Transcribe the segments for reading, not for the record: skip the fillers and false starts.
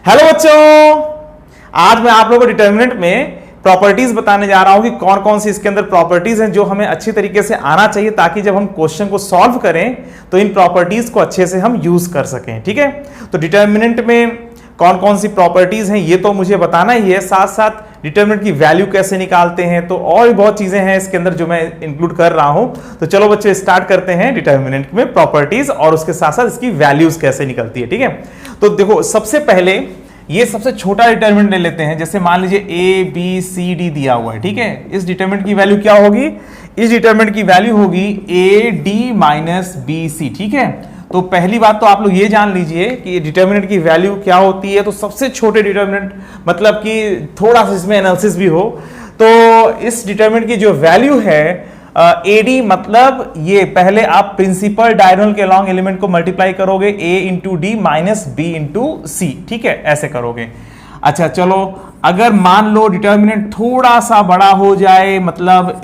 Hello बच्चों, आज मैं आप लोगों को डिटर्मिनेंट में प्रॉपर्टीज बताने जा रहा हूं कि कौन कौन सी इसके अंदर प्रॉपर्टीज हैं जो हमें अच्छी तरीके से आना चाहिए ताकि जब हम क्वेश्चन को सॉल्व करें तो इन प्रॉपर्टीज को अच्छे से हम यूज कर सकें। ठीक है, तो डिटर्मिनेंट में कौन कौन सी प्रॉपर्टीज हैं ये तो मुझे बताना ही है, साथ साथ डिटर्मिनेंट की वैल्यू कैसे निकालते हैं, तो और भी बहुत चीजें हैं इसके अंदर जो मैं इंक्लूड कर रहा हूं। तो चलो बच्चे स्टार्ट करते हैं डिटर्मिनेंट में प्रॉपर्टीज और उसके साथ साथ इसकी वैल्यूज कैसे निकलती है। ठीक है, तो देखो सबसे पहले ये सबसे छोटा डिटर्मिनेंट ले लेते हैं। जैसे मान लीजिए ए बी सी डी दिया हुआ है। ठीक है, इस डिटर्मिनेंट की वैल्यू क्या होगी? इस डिटर्मिनेंट की वैल्यू होगी A D minus B C. ठीक है, तो पहली बात तो आप लोग ये जान लीजिए कि डिटर्मिनेंट की वैल्यू क्या होती है। तो सबसे छोटे डिटर्मिनेंट मतलब कि थोड़ा सा इसमें एनालिसिस भी हो, तो इस डिटर्मिनेंट की जो वैल्यू है एडी मतलब ये पहले आप प्रिंसिपल डायगोनल के लॉन्ग एलिमेंट को मल्टीप्लाई करोगे a into d minus b into c. ठीक है, ऐसे करोगे। अच्छा चलो, अगर मान लो डिटर्मिनेंट थोड़ा सा बड़ा हो जाए, मतलब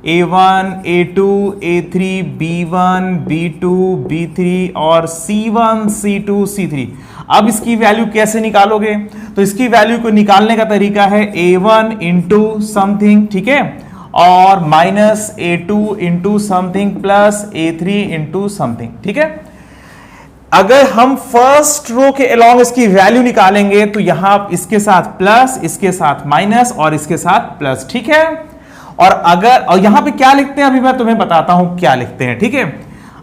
A1, A2, A3, B1, B2, B3 और C1, C2, C3। अब इसकी वैल्यू कैसे निकालोगे? तो इसकी वैल्यू को निकालने का तरीका है A1 इंटू समथिंग, ठीक है, और minus A2 into something plus A3 into something. ठीक है, अगर हम फर्स्ट रो के अलोंग इसकी वैल्यू निकालेंगे तो यहां इसके साथ प्लस, इसके साथ माइनस और इसके साथ प्लस। ठीक है, और यहां पे क्या लिखते हैं अभी मैं तुम्हें बताता हूं क्या लिखते हैं। ठीक है,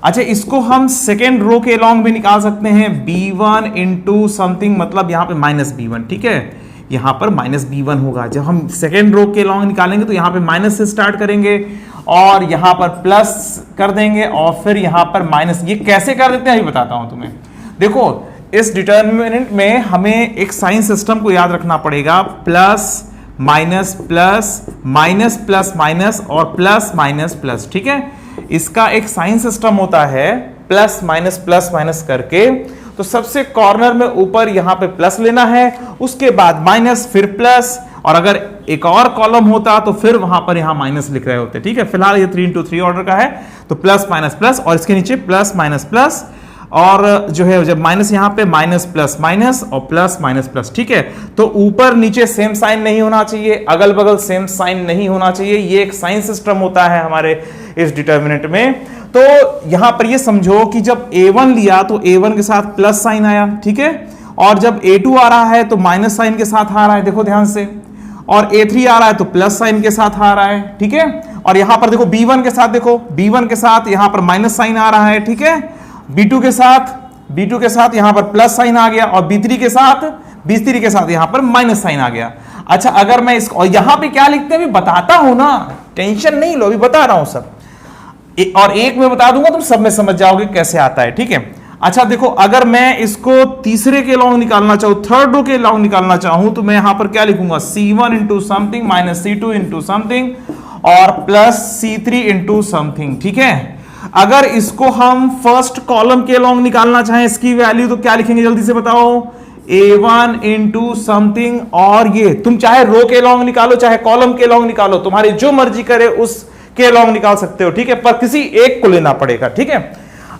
अच्छा इसको हम सेकेंड रो के अलोंग भी निकाल सकते हैं, B1 इंटू समथिंग, मतलब यहां पे माइनस B1। ठीक है, यहां पर माइनस B1 होगा। जब हम सेकेंड रो के लॉन्ग निकालेंगे तो यहां पे माइनस से स्टार्ट करेंगे और यहां पर प्लस कर देंगे और फिर यहां पर माइनस। ये कैसे कर देते हैं अभी बताता हूं तुम्हें। देखो इस डिटर्मिनेंट में हमें एक साइन सिस्टम को याद रखना पड़ेगा, plus minus plus minus plus minus और प्लस माइनस प्लस। ठीक है, इसका एक साइन सिस्टम होता है प्लस माइनस करके। तो सबसे कॉर्नर में ऊपर यहां पे प्लस लेना है, उसके बाद माइनस, फिर प्लस, और अगर एक और कॉलम होता तो फिर वहां पर यहां माइनस लिख रहे होते। ठीक है, फिलहाल ये 3 इंटू 3 ऑर्डर का है, तो प्लस माइनस प्लस और इसके नीचे प्लस माइनस प्लस, और जो है जब माइनस यहां पे माइनस प्लस माइनस और प्लस माइनस प्लस। ठीक है, तो ऊपर नीचे सेम साइन नहीं होना चाहिए, अगल बगल सेम साइन नहीं होना चाहिए। ये एक साइन सिस्टम होता है हमारे इस डिटर्मिनेंट में। तो यहां पर ये समझो कि जब A1 लिया तो A1 के साथ प्लस साइन आया। ठीक है, और जब A2 आ रहा है तो माइनस साइन के साथ आ रहा है, देखो ध्यान से, और A3 आ रहा है तो प्लस साइन के साथ आ रहा है। ठीक है, और यहां पर देखो B1 के साथ, देखो B1 के साथ यहां पर माइनस साइन आ रहा है। ठीक है, B2 के साथ यहां पर प्लस साइन आ गया, और B3 के साथ यहां पर माइनस साइन आ गया। अच्छा, अगर मैं इसको, और यहां पे क्या लिखते हैं अभी बताता हूं ना, टेंशन नहीं लो, अभी बता रहा हूं सब, और एक में बता दूंगा तुम सब में समझ जाओगे कैसे आता है। ठीक है, अच्छा देखो, अगर मैं इसको तीसरे के लॉन्ग निकालना चाहूं, थर्ड रो के लॉन्ग निकालना चाहूं, तो मैं यहां पर क्या लिखूंगा, C1 into something minus C2 into something और प्लस C3 इंटू समथिंग। ठीक है, अगर इसको हम फर्स्ट कॉलम के लॉन्ग निकालना चाहें इसकी वैल्यू, तो क्या लिखेंगे जल्दी से बताओ, A1 इंटू समथिंग, और ये तुम चाहे रो के लॉन्ग निकालो चाहे कॉलम के लॉन्ग निकालो, तुम्हारी जो मर्जी करे उस के लॉन्ग निकाल सकते हो। ठीक है, पर किसी एक को लेना पड़ेगा। ठीक है,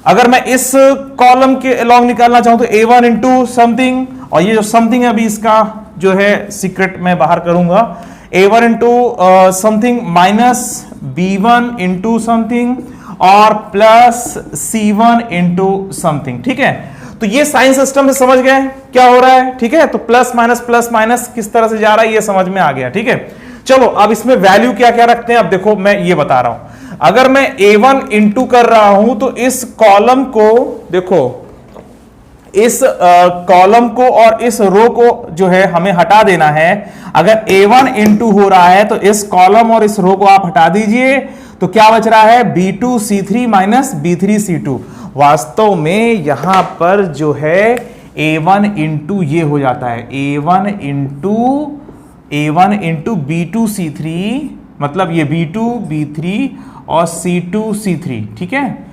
अगर मैं इस कॉलम के लॉन्ग निकालना चाहूं तो A1 इंटू समथिंग, और ये जो समथिंग है अभी इसका जो है सीक्रेट मैं बाहर करूंगा, A1 into something minus B1 into something और प्लस C1 इंटू समथिंग। ठीक है, तो ये साइन सिस्टम से समझ गए क्या हो रहा है। ठीक है, तो प्लस माइनस किस तरह से जा रहा है ये समझ में आ गया। ठीक है, चलो अब इसमें वैल्यू क्या क्या रखते हैं। अब देखो मैं ये बता रहा हूं, अगर मैं A1 इंटू कर रहा हूं तो इस कॉलम को देखो, इस कॉलम को और इस रो को जो है हमें हटा देना है। अगर A1 इंटू हो रहा है तो इस कॉलम और इस रो को आप हटा दीजिए, तो क्या बच रहा है, B2C3 माइनस B3C2। वास्तव में यहां पर जो है A1 इंटू ये हो जाता है A1 इंटू B2C3, मतलब ये B2 B3 और C2 C3। ठीक है,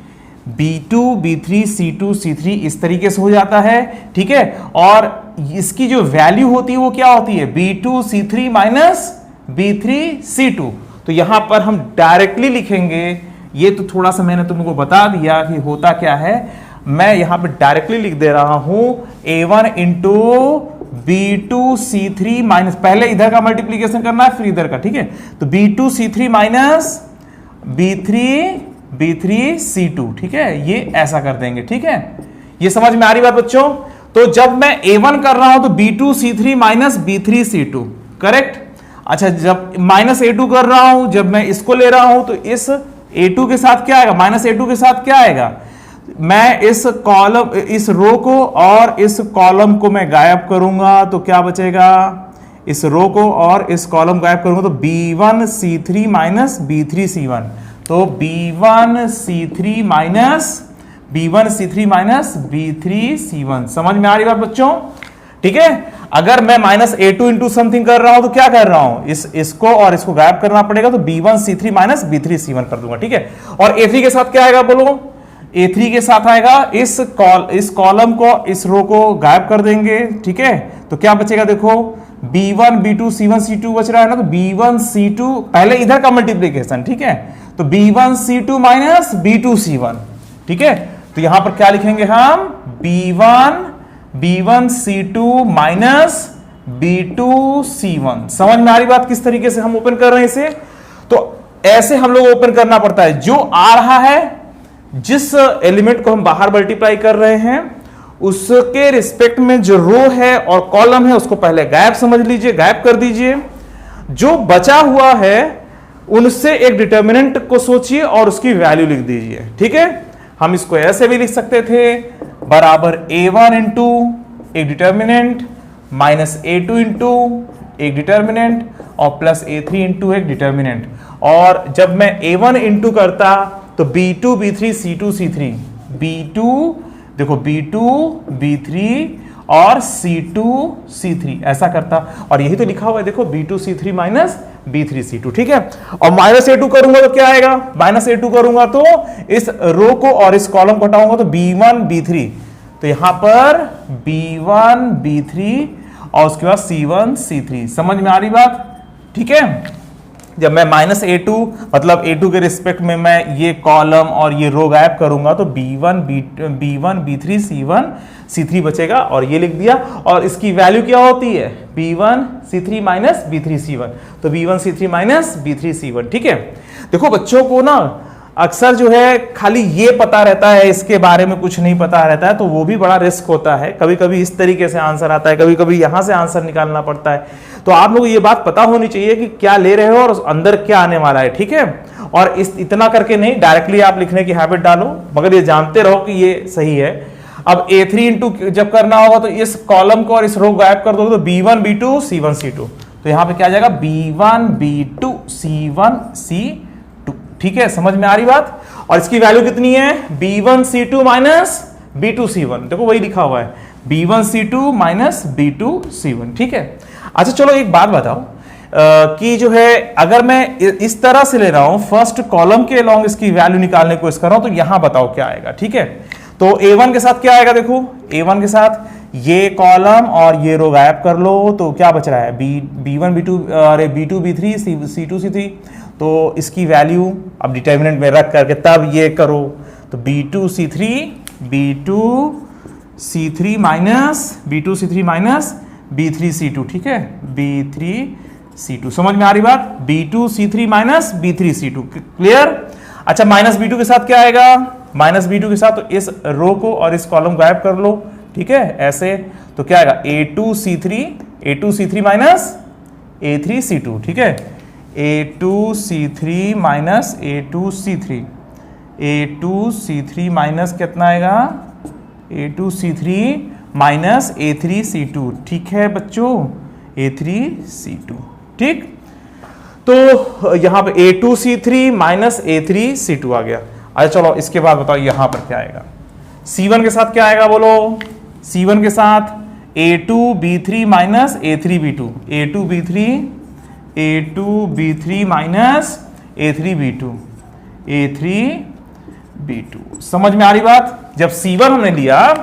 B2 B3 C2 C3 इस तरीके से हो जाता है। ठीक है, और इसकी जो वैल्यू होती है वो क्या होती है, B2C3 माइनस B3C2। तो यहां पर हम डायरेक्टली लिखेंगे, ये तो थोड़ा सा मैंने तुमको बता दिया कि होता क्या है। मैं यहां पे डायरेक्टली लिख दे रहा हूं A1 इंटू B2C3 माइनस, पहले इधर का मल्टीप्लीकेशन करना है फिर इधर का, ठीक है। तो B2C3 माइनस B3C2, ठीक है, ये ऐसा कर देंगे, ठीक है। ये समझ में आ रही बात बच्चों? तो जब मैं A1 कर रहा हूं तो B2C3 माइनस B3C2, करेक्ट। अच्छा, जब माइनस A2 कर रहा हूं, जब मैं इसको ले रहा हूं तो इस A2 के साथ क्या आएगा, माइनस A2 के साथ क्या आएगा, मैं इस कॉलम, इस रो को और इस कॉलम को मैं गायब करूंगा तो क्या बचेगा, इस रो को और इस कॉलम गायब करूंगा तो B1C3 माइनस B3C1, तो B1C3 माइनस B3C1। समझ में आ रही बात बच्चों? ठीक है। अगर मैं माइनस A2 इंटू समथिंग कर रहा हूं तो क्या कर रहा हूं, इसको और इसको गायब करना पड़ेगा तो B1C3 माइनस B3C1 कर दूंगा, ठीक है। और A3 के साथ क्या आएगा बोलो, A3 के साथ आएगा इस कॉलम को, इस रो को गायब कर देंगे, ठीक है। तो क्या बचेगा देखो, B1 B2 C1 C2 बच रहा है ना, तो B1 C2, पहले इधर का मल्टीप्लीकेशन, ठीक है, तो B1 C2 minus B2 C1, ठीक है। तो यहां पर क्या लिखेंगे हम, B1 C2 minus B2 C1। समझ में आ रही बात किस तरीके से हम ओपन कर रहे हैं इसे? तो ऐसे हम लोग ओपन करना पड़ता है, जो आ रहा है, जिस एलिमेंट को हम बाहर मल्टीप्लाई कर रहे हैं उसके रिस्पेक्ट में जो रो है और कॉलम है उसको पहले गायब समझ लीजिए, गायब कर दीजिए। जो बचा हुआ है उनसे एक डिटर्मिनेंट को सोचिए और उसकी वैल्यू लिख दीजिए, ठीक है। हम इसको ऐसे भी लिख सकते थे, बराबर A1 इंटू एक डिटर्मिनेंट माइनस A2 इंटू एक डिटर्मिनेंट और प्लस A3 इंटू एक डिटर्मिनेंट। और जब मैं A1 इंटू करता तो B2 B3 C2 C3, B2 देखो, B2 B3 और C2 C3 ऐसा करता, और यही तो लिखा हुआ है देखो, B2 C3 minus B3 C2, ठीक है। और माइनस A2 करूंगा तो क्या आएगा, माइनस A2 करूंगा तो इस रो को और इस कॉलम को हटाऊंगा तो B1 B3, तो यहां पर B1 B3 और उसके बाद C1 C3। समझ में आ रही बात? ठीक है। जब मैं माइनस A2 मतलब A2 के रिस्पेक्ट में मैं ये कॉलम और ये रो गायब करूंगा तो B1 B3 C1 C3 बचेगा, और ये लिख दिया। और इसकी वैल्यू क्या होती है, B1 C3 minus B3 C1, तो B1 C3 minus B3 C1, ठीक है। देखो बच्चों को ना अक्सर जो है खाली ये पता रहता है, इसके बारे में कुछ नहीं पता रहता है, तो वो भी बड़ा रिस्क होता है। कभी कभी इस तरीके से आंसर आता है, कभी कभी यहां से आंसर निकालना पड़ता है। तो आप लोग ये बात पता होनी चाहिए कि क्या ले रहे हो और अंदर क्या आने वाला है, ठीक है। और इतना करके नहीं, डायरेक्टली आप लिखने की हैबिट डालो, मगर ये जानते रहो कि ये सही है। अब A3 इंटू जब करना होगा तो इस कॉलम को और इस रो गायब कर दोगे तो B1 B2 C1 C2, तो यहां पे क्या आ जाएगा, B1 B2 C1 C2, ठीक है। समझ में आ रही बात? और इसकी वैल्यू कितनी है, B1 C2 minus B2 C1, देखो वही लिखा हुआ है, B1 C2 minus B2 C1, ठीक है। अच्छा चलो एक बात बताओ कि जो है अगर मैं इस तरह से ले रहा हूं, फर्स्ट कॉलम के अलोंग इसकी वैल्यू निकालने की कोशिश कर रहा हूं, तो यहां बताओ क्या आएगा, ठीक है। तो A1 के साथ क्या आएगा, देखो A1 के साथ ये कॉलम और ये रो गायब कर लो तो क्या बच रहा है, B1 B2 अरे B2 B3 C2 C3, तो इसकी वैल्यू अब डिटर्मिनेंट में रख करके तब ये करो, तो B2 C3 minus B3 C2, ठीक है, B3 C2। समझ में आ रही बात? B2 C3 minus B3 C2, clear. अच्छा माइनस B2 के साथ क्या आएगा, माइनस B2 के साथ तो इस रो को और इस कॉलम गायब कर लो, ठीक है, ऐसे। तो क्या आएगा, A2 C3 minus A3 C2, ठीक है, A2 C3 minus A2 C3 minus कितना आएगा, A2 C3 minus A3 C2, ठीक है बच्चों, A3 C2, ठीक। तो यहां पे A2 C3 minus A3 C2 आ गया। अच्छा चलो इसके बाद बताओ यहां पर क्या आएगा, C1 के साथ क्या आएगा बोलो, C1 के साथ A2 B3 minus A3 B2, A2 B3 minus A3 B2। समझ में आ रही बात? जब C1 हमने लिया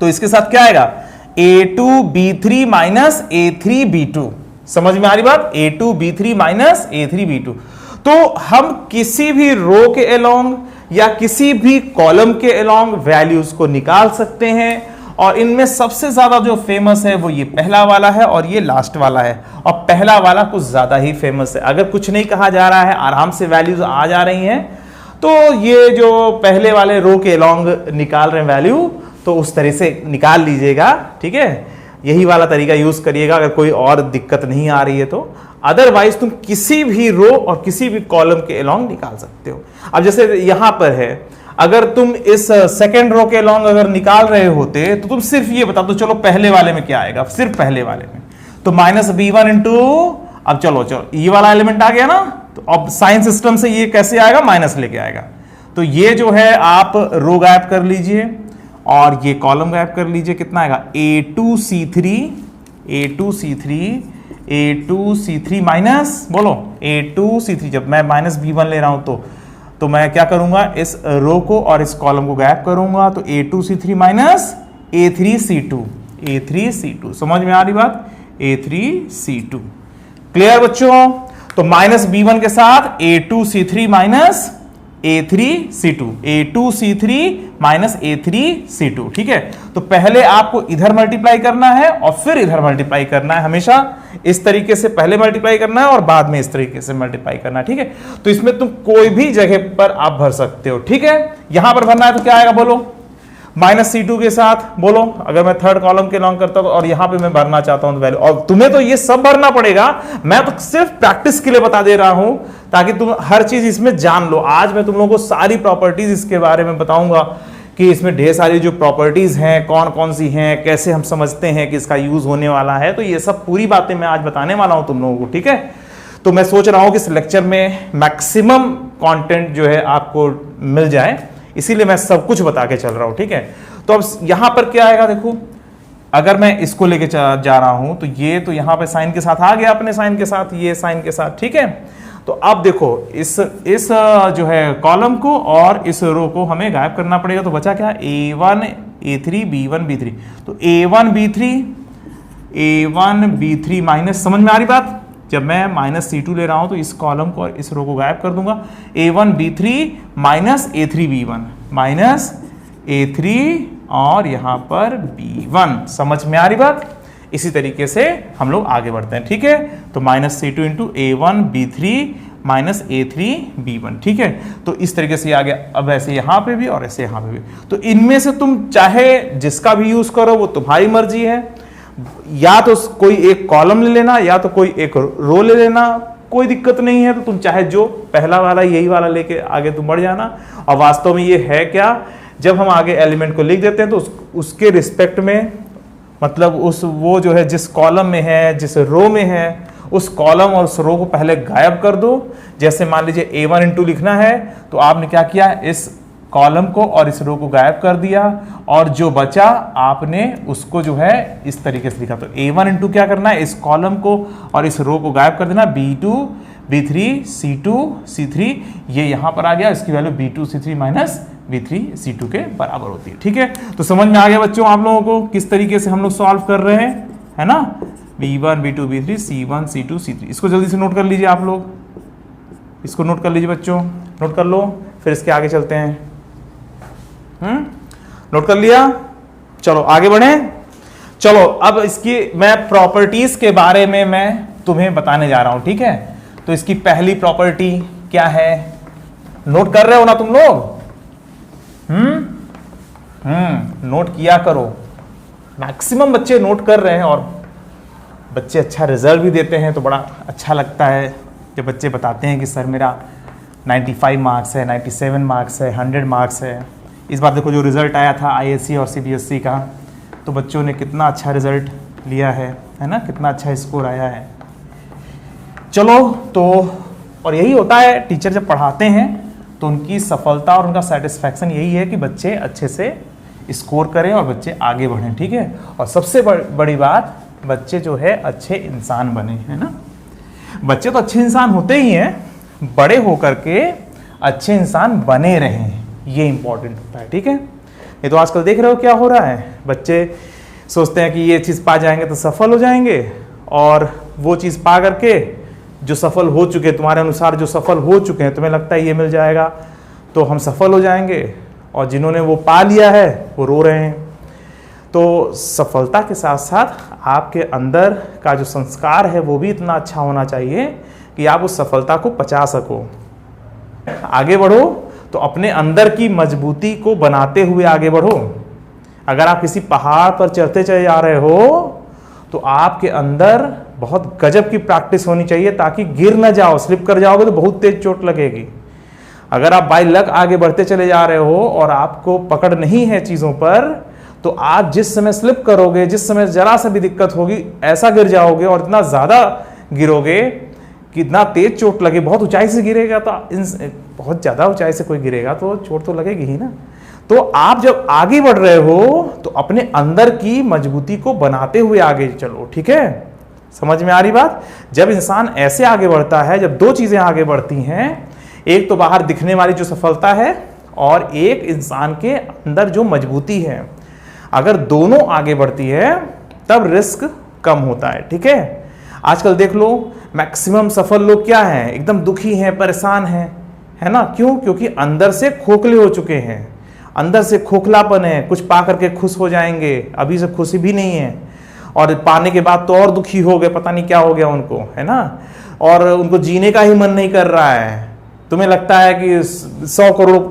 तो इसके साथ क्या आएगा, A2 B3 minus A3 B2। समझ में आ रही बात, A2 B3 minus A3 B2। तो हम किसी भी रो के अलोंग या किसी भी कॉलम के अलोंग वैल्यूज को निकाल सकते हैं। और इनमें सबसे ज्यादा जो फेमस है वो ये पहला वाला है और ये लास्ट वाला है, और पहला वाला कुछ ज्यादा ही फेमस है। अगर कुछ नहीं कहा जा रहा है, आराम से वैल्यूज आ जा रही हैं, तो ये जो पहले वाले रो के अलोंग निकाल रहे हैं वैल्यू, तो उस तरह से निकाल लीजिएगा, ठीक है। यही वाला तरीका यूज करिएगा अगर कोई और दिक्कत नहीं आ रही है तो। अदरवाइज तुम किसी भी रो और किसी भी कॉलम के अलोंग निकाल सकते हो। अब जैसे यहां पर है, अगर तुम इस सेकेंड रो के अलोंग अगर निकाल रहे होते तो तुम सिर्फ ये बता दो, चलो पहले वाले में क्या आएगा, सिर्फ पहले वाले में तो -b1 इंटू, अब चलो ये वाला एलिमेंट आ गया ना, तो अब साइन सिस्टम से ये कैसे आएगा, माइनस लेके आएगा। तो ये जो है आप रो गायब कर लीजिए और ये कॉलम गायब कर लीजिए। कितना आएगा, A2C3 माइनस, बोलो A2C3। जब मैं -b1 ले रहा हूं तो मैं क्या करूंगा, इस रो को और इस कॉलम को गायब करूंगा, तो A2C3 माइनस A3C2। समझ में आ रही बात, A3C2। क्लियर बच्चों। तो -b1 के साथ A2C3 minus A3C2 minus A3C2, ठीक है। तो पहले आपको इधर मल्टीप्लाई करना है और फिर इधर मल्टीप्लाई करना है। हमेशा इस तरीके से पहले मल्टीप्लाई करना है और बाद में इस तरीके से मल्टीप्लाई करना है, ठीक है। तो इसमें तुम कोई भी जगह पर आप भर सकते हो, ठीक है। यहां पर भरना है तो क्या आएगा, बोलो -C2 के साथ, बोलो अगर मैं थर्ड कॉलम के लॉन्ग करता हूं और यहां पे मैं भरना चाहता हूं तो वैल्यू, और तुम्हें तो ये सब भरना पड़ेगा। मैं तो सिर्फ प्रैक्टिस के लिए बता दे रहा हूं ताकि तुम हर चीज इसमें जान लो। आज मैं तुम लोगों को सारी प्रॉपर्टीज इसके बारे में बताऊंगा कि इसमें ढेर सारी जो प्रॉपर्टीज हैं कौन कौन सी हैं, कैसे हम समझते हैं कि इसका यूज होने वाला है। तो ये सब पूरी बातें मैं आज बताने वाला हूं तुम लोगों को, ठीक है। तो मैं सोच रहा हूं कि इस लेक्चर में मैक्सिमम कंटेंट जो है आपको मिल जाए, इसीलिए मैं सब कुछ बता के चल रहा हूं, ठीक है। तो अब यहां पर क्या आएगा, देखो अगर मैं इसको लेके जा रहा हूं तो ये तो यहां पे साइन के साथ आ गया, अपने साइन के साथ, ये साइन के साथ, ठीक है। तो अब देखो इस जो है कॉलम को और इस रो को हमें गायब करना पड़ेगा। तो बचा क्या, A1 A3 B1 B3। तो A1 B3 माइनस, समझ में आ रही बात। जब मैं -C2 ले रहा हूं तो इस कॉलम को और इस रो को गायब कर दूंगा। A1 B3 minus A3 B1 minus A3 और यहां पर B1। समझ में आ रही बात। इसी तरीके से हम लोग आगे बढ़ते हैं, ठीक है। तो -C2 into A1 B3 minus A3 B1, ठीक है। तो इस तरीके से आ गया। अब ऐसे यहां पे भी और ऐसे यहां पे भी, तो इनमें से तुम चाहे जिसका भी यूज करो वो तुम्हारी मर्जी है। या तो कोई एक कॉलम ले लेना या तो कोई एक रो ले लेना, कोई दिक्कत नहीं है। तो तुम चाहे जो पहला वाला यही वाला लेके आगे तुम बढ़ जाना। और वास्तव में ये है क्या, जब हम आगे एलिमेंट को लिख देते हैं तो उसके रिस्पेक्ट में, मतलब वो जो है जिस कॉलम में है, जिस रो में है, उस कॉलम और उस रो को पहले गायब कर दो। जैसे मान लीजिए A1 इंटू लिखना है तो आपने क्या किया, इस कॉलम को और इस रो को गायब कर दिया और जो बचा आपने उसको जो है इस तरीके से लिखा। तो A1 इंटू क्या करना है, इस कॉलम को और इस रो को गायब कर देना। B2 B3 C2 C3 ये यहां पर आ गया, इसकी value B2 C3 minus B3 C2 के बराबर होती है, ठीक है। तो समझ में आ गया बच्चों आप लोगों को किस तरीके से हम लोग सॉल्व कर रहे हैं, है ना। B1 B2 B3 C1 C2 C3, इसको जल्दी से नोट कर लीजिए आप लोग, इसको नोट कर लीजिए बच्चों, नोट कर लो, फिर इसके आगे चलते हैं। नोट कर लिया, चलो आगे बढ़े। चलो अब इसकी मैं प्रॉपर्टीज के बारे में मैं तुम्हें बताने जा रहा हूं, ठीक है। तो इसकी पहली प्रॉपर्टी क्या है, नोट कर रहे हो ना तुम लोग। नोट किया करो। मैक्सिमम बच्चे नोट कर रहे हैं और बच्चे अच्छा रिजल्ट भी देते हैं, तो बड़ा अच्छा लगता है जब बच्चे बताते हैं कि सर मेरा 95 मार्क्स है, 97 मार्क्स है, 100 मार्क्स है। इस बार देखो जो रिजल्ट आया था ISC और CBSE का, तो बच्चों ने कितना अच्छा रिजल्ट लिया है ना, कितना अच्छा स्कोर आया है। चलो तो और यही होता है, टीचर जब पढ़ाते हैं तो उनकी सफलता और उनका सेटिस्फैक्शन यही है कि बच्चे अच्छे से स्कोर करें और बच्चे आगे बढ़ें, ठीक है। और सबसे बड़ी बात, बच्चे जो है अच्छे इंसान बने, है ना। बच्चे तो अच्छे इंसान होते ही हैं, बड़े होकर के अच्छे इंसान बने रहें, ये इंपॉर्टेंट होता है, ठीक है। ये तो आजकल देख रहे हो क्या हो रहा है, बच्चे सोचते हैं कि ये चीज़ पा जाएंगे तो सफल हो जाएंगे, और वो चीज़ पा करके जो सफल हो चुके, तुम्हारे अनुसार जो सफल हो चुके हैं, तुम्हें लगता है ये मिल जाएगा तो हम सफल हो जाएंगे, और जिन्होंने वो पा लिया है वो रो रहे हैं। तो सफलता के साथ साथ आपके अंदर का जो संस्कार है वो भी इतना अच्छा होना चाहिए कि आप उस सफलता को पचा सको। आगे बढ़ो तो अपने अंदर की मजबूती को बनाते हुए आगे बढ़ो। अगर आप किसी पहाड़ पर चढ़ते चले जा रहे हो तो आपके अंदर बहुत गजब की प्रैक्टिस होनी चाहिए ताकि गिर ना जाओ। स्लिप कर जाओगे तो बहुत तेज चोट लगेगी। अगर आप बाय लक आगे बढ़ते चले जा रहे हो और आपको पकड़ नहीं है चीजों पर, तो आप जिस समय स्लिप करोगे, जिस समय जरा सा भी दिक्कत होगी, ऐसा गिर जाओगे और इतना ज्यादा गिरोगे कि इतना तेज चोट लगे। बहुत ऊंचाई से गिरेगा तो बहुत ज्यादा ऊंचाई से कोई गिरेगा तो चोट तो लगेगी ही ना। तो आप जब आगे बढ़ रहे हो तो अपने अंदर की मजबूती को बनाते हुए आगे चलो, ठीक है? समझ में आ रही बात? जब इंसान ऐसे आगे बढ़ता है, जब दो चीजें आगे बढ़ती हैं, एक तो बाहर दिखने वाली जो सफलता है और एक इंसान के अंदर जो मजबूती है, अगर दोनों आगे बढ़ती है तब रिस्क कम होता है, ठीक है? आजकल देख लो मैक्सिमम सफल लोग क्या हैं? एकदम दुखी हैं, परेशान हैं, है ना? क्यों? क्योंकि अंदर से खोखले हो चुके हैं, अंदर से खोखलापन है। कुछ पा करके खुश हो जाएंगे, अभी से खुशी भी नहीं है, और पाने के बाद तो और दुखी हो गए, पता नहीं क्या हो गया उनको, है ना? और उनको जीने का ही मन नहीं कर रहा है। तुम्हें लगता है कि 100 करोड़,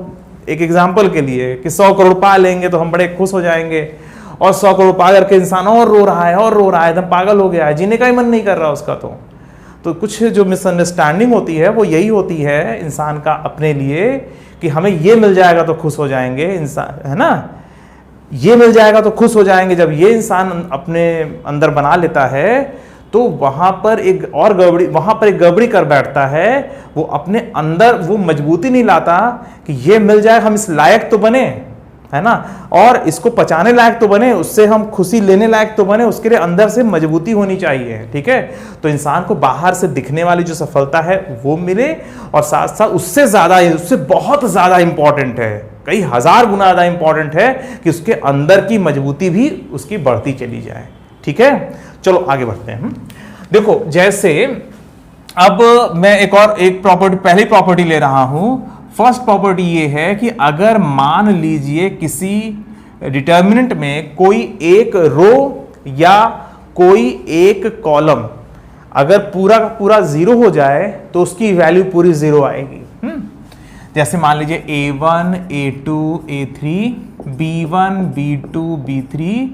एक एग्जाम्पल के लिए, कि 100 करोड़ पा लेंगे तो हम बड़े खुश हो जाएंगे, और 100 करोड़ पा करके इंसान और रो रहा है और रो रहा है, एकदम पागल हो गया है, जीने का ही मन नहीं कर रहा उसका। तो कुछ जो मिसअंडरस्टैंडिंग होती है वो यही होती है इंसान का अपने लिए, कि हमें ये मिल जाएगा तो खुश हो जाएंगे इंसान, है ना? ये मिल जाएगा तो खुश हो जाएंगे। जब ये इंसान अपने अंदर बना लेता है तो वहां पर एक और गड़बड़ी कर बैठता है। वो अपने अंदर वो मजबूती नहीं लाता कि ये मिल जाए, हम इस लायक तो बने, है ना, और इसको पचाने लायक तो बने, उससे हम खुशी लेने लायक तो बने। उसके लिए अंदर से मजबूती होनी चाहिए, ठीक है? तो इंसान को बाहर से दिखने वाली जो सफलता है वो मिले, और साथ साथ उससे बहुत ज्यादा इंपॉर्टेंट है, कई हजार गुना ज्यादा इंपॉर्टेंट है कि उसके अंदर की मजबूती भी उसकी बढ़ती चली जाए, ठीक है? चलो आगे बढ़ते हैं। देखो, जैसे अब मैं एक प्रॉपर्टी, पहली प्रॉपर्टी ले रहा हूं। फर्स्ट प्रॉपर्टी ये है कि अगर मान लीजिए किसी डिटर्मिनेंट में कोई एक रो या कोई एक कॉलम अगर पूरा का पूरा 0 हो जाए तो उसकी वैल्यू पूरी 0 आएगी। जैसे मान लीजिए A1, A2, A3, B1, B2, B3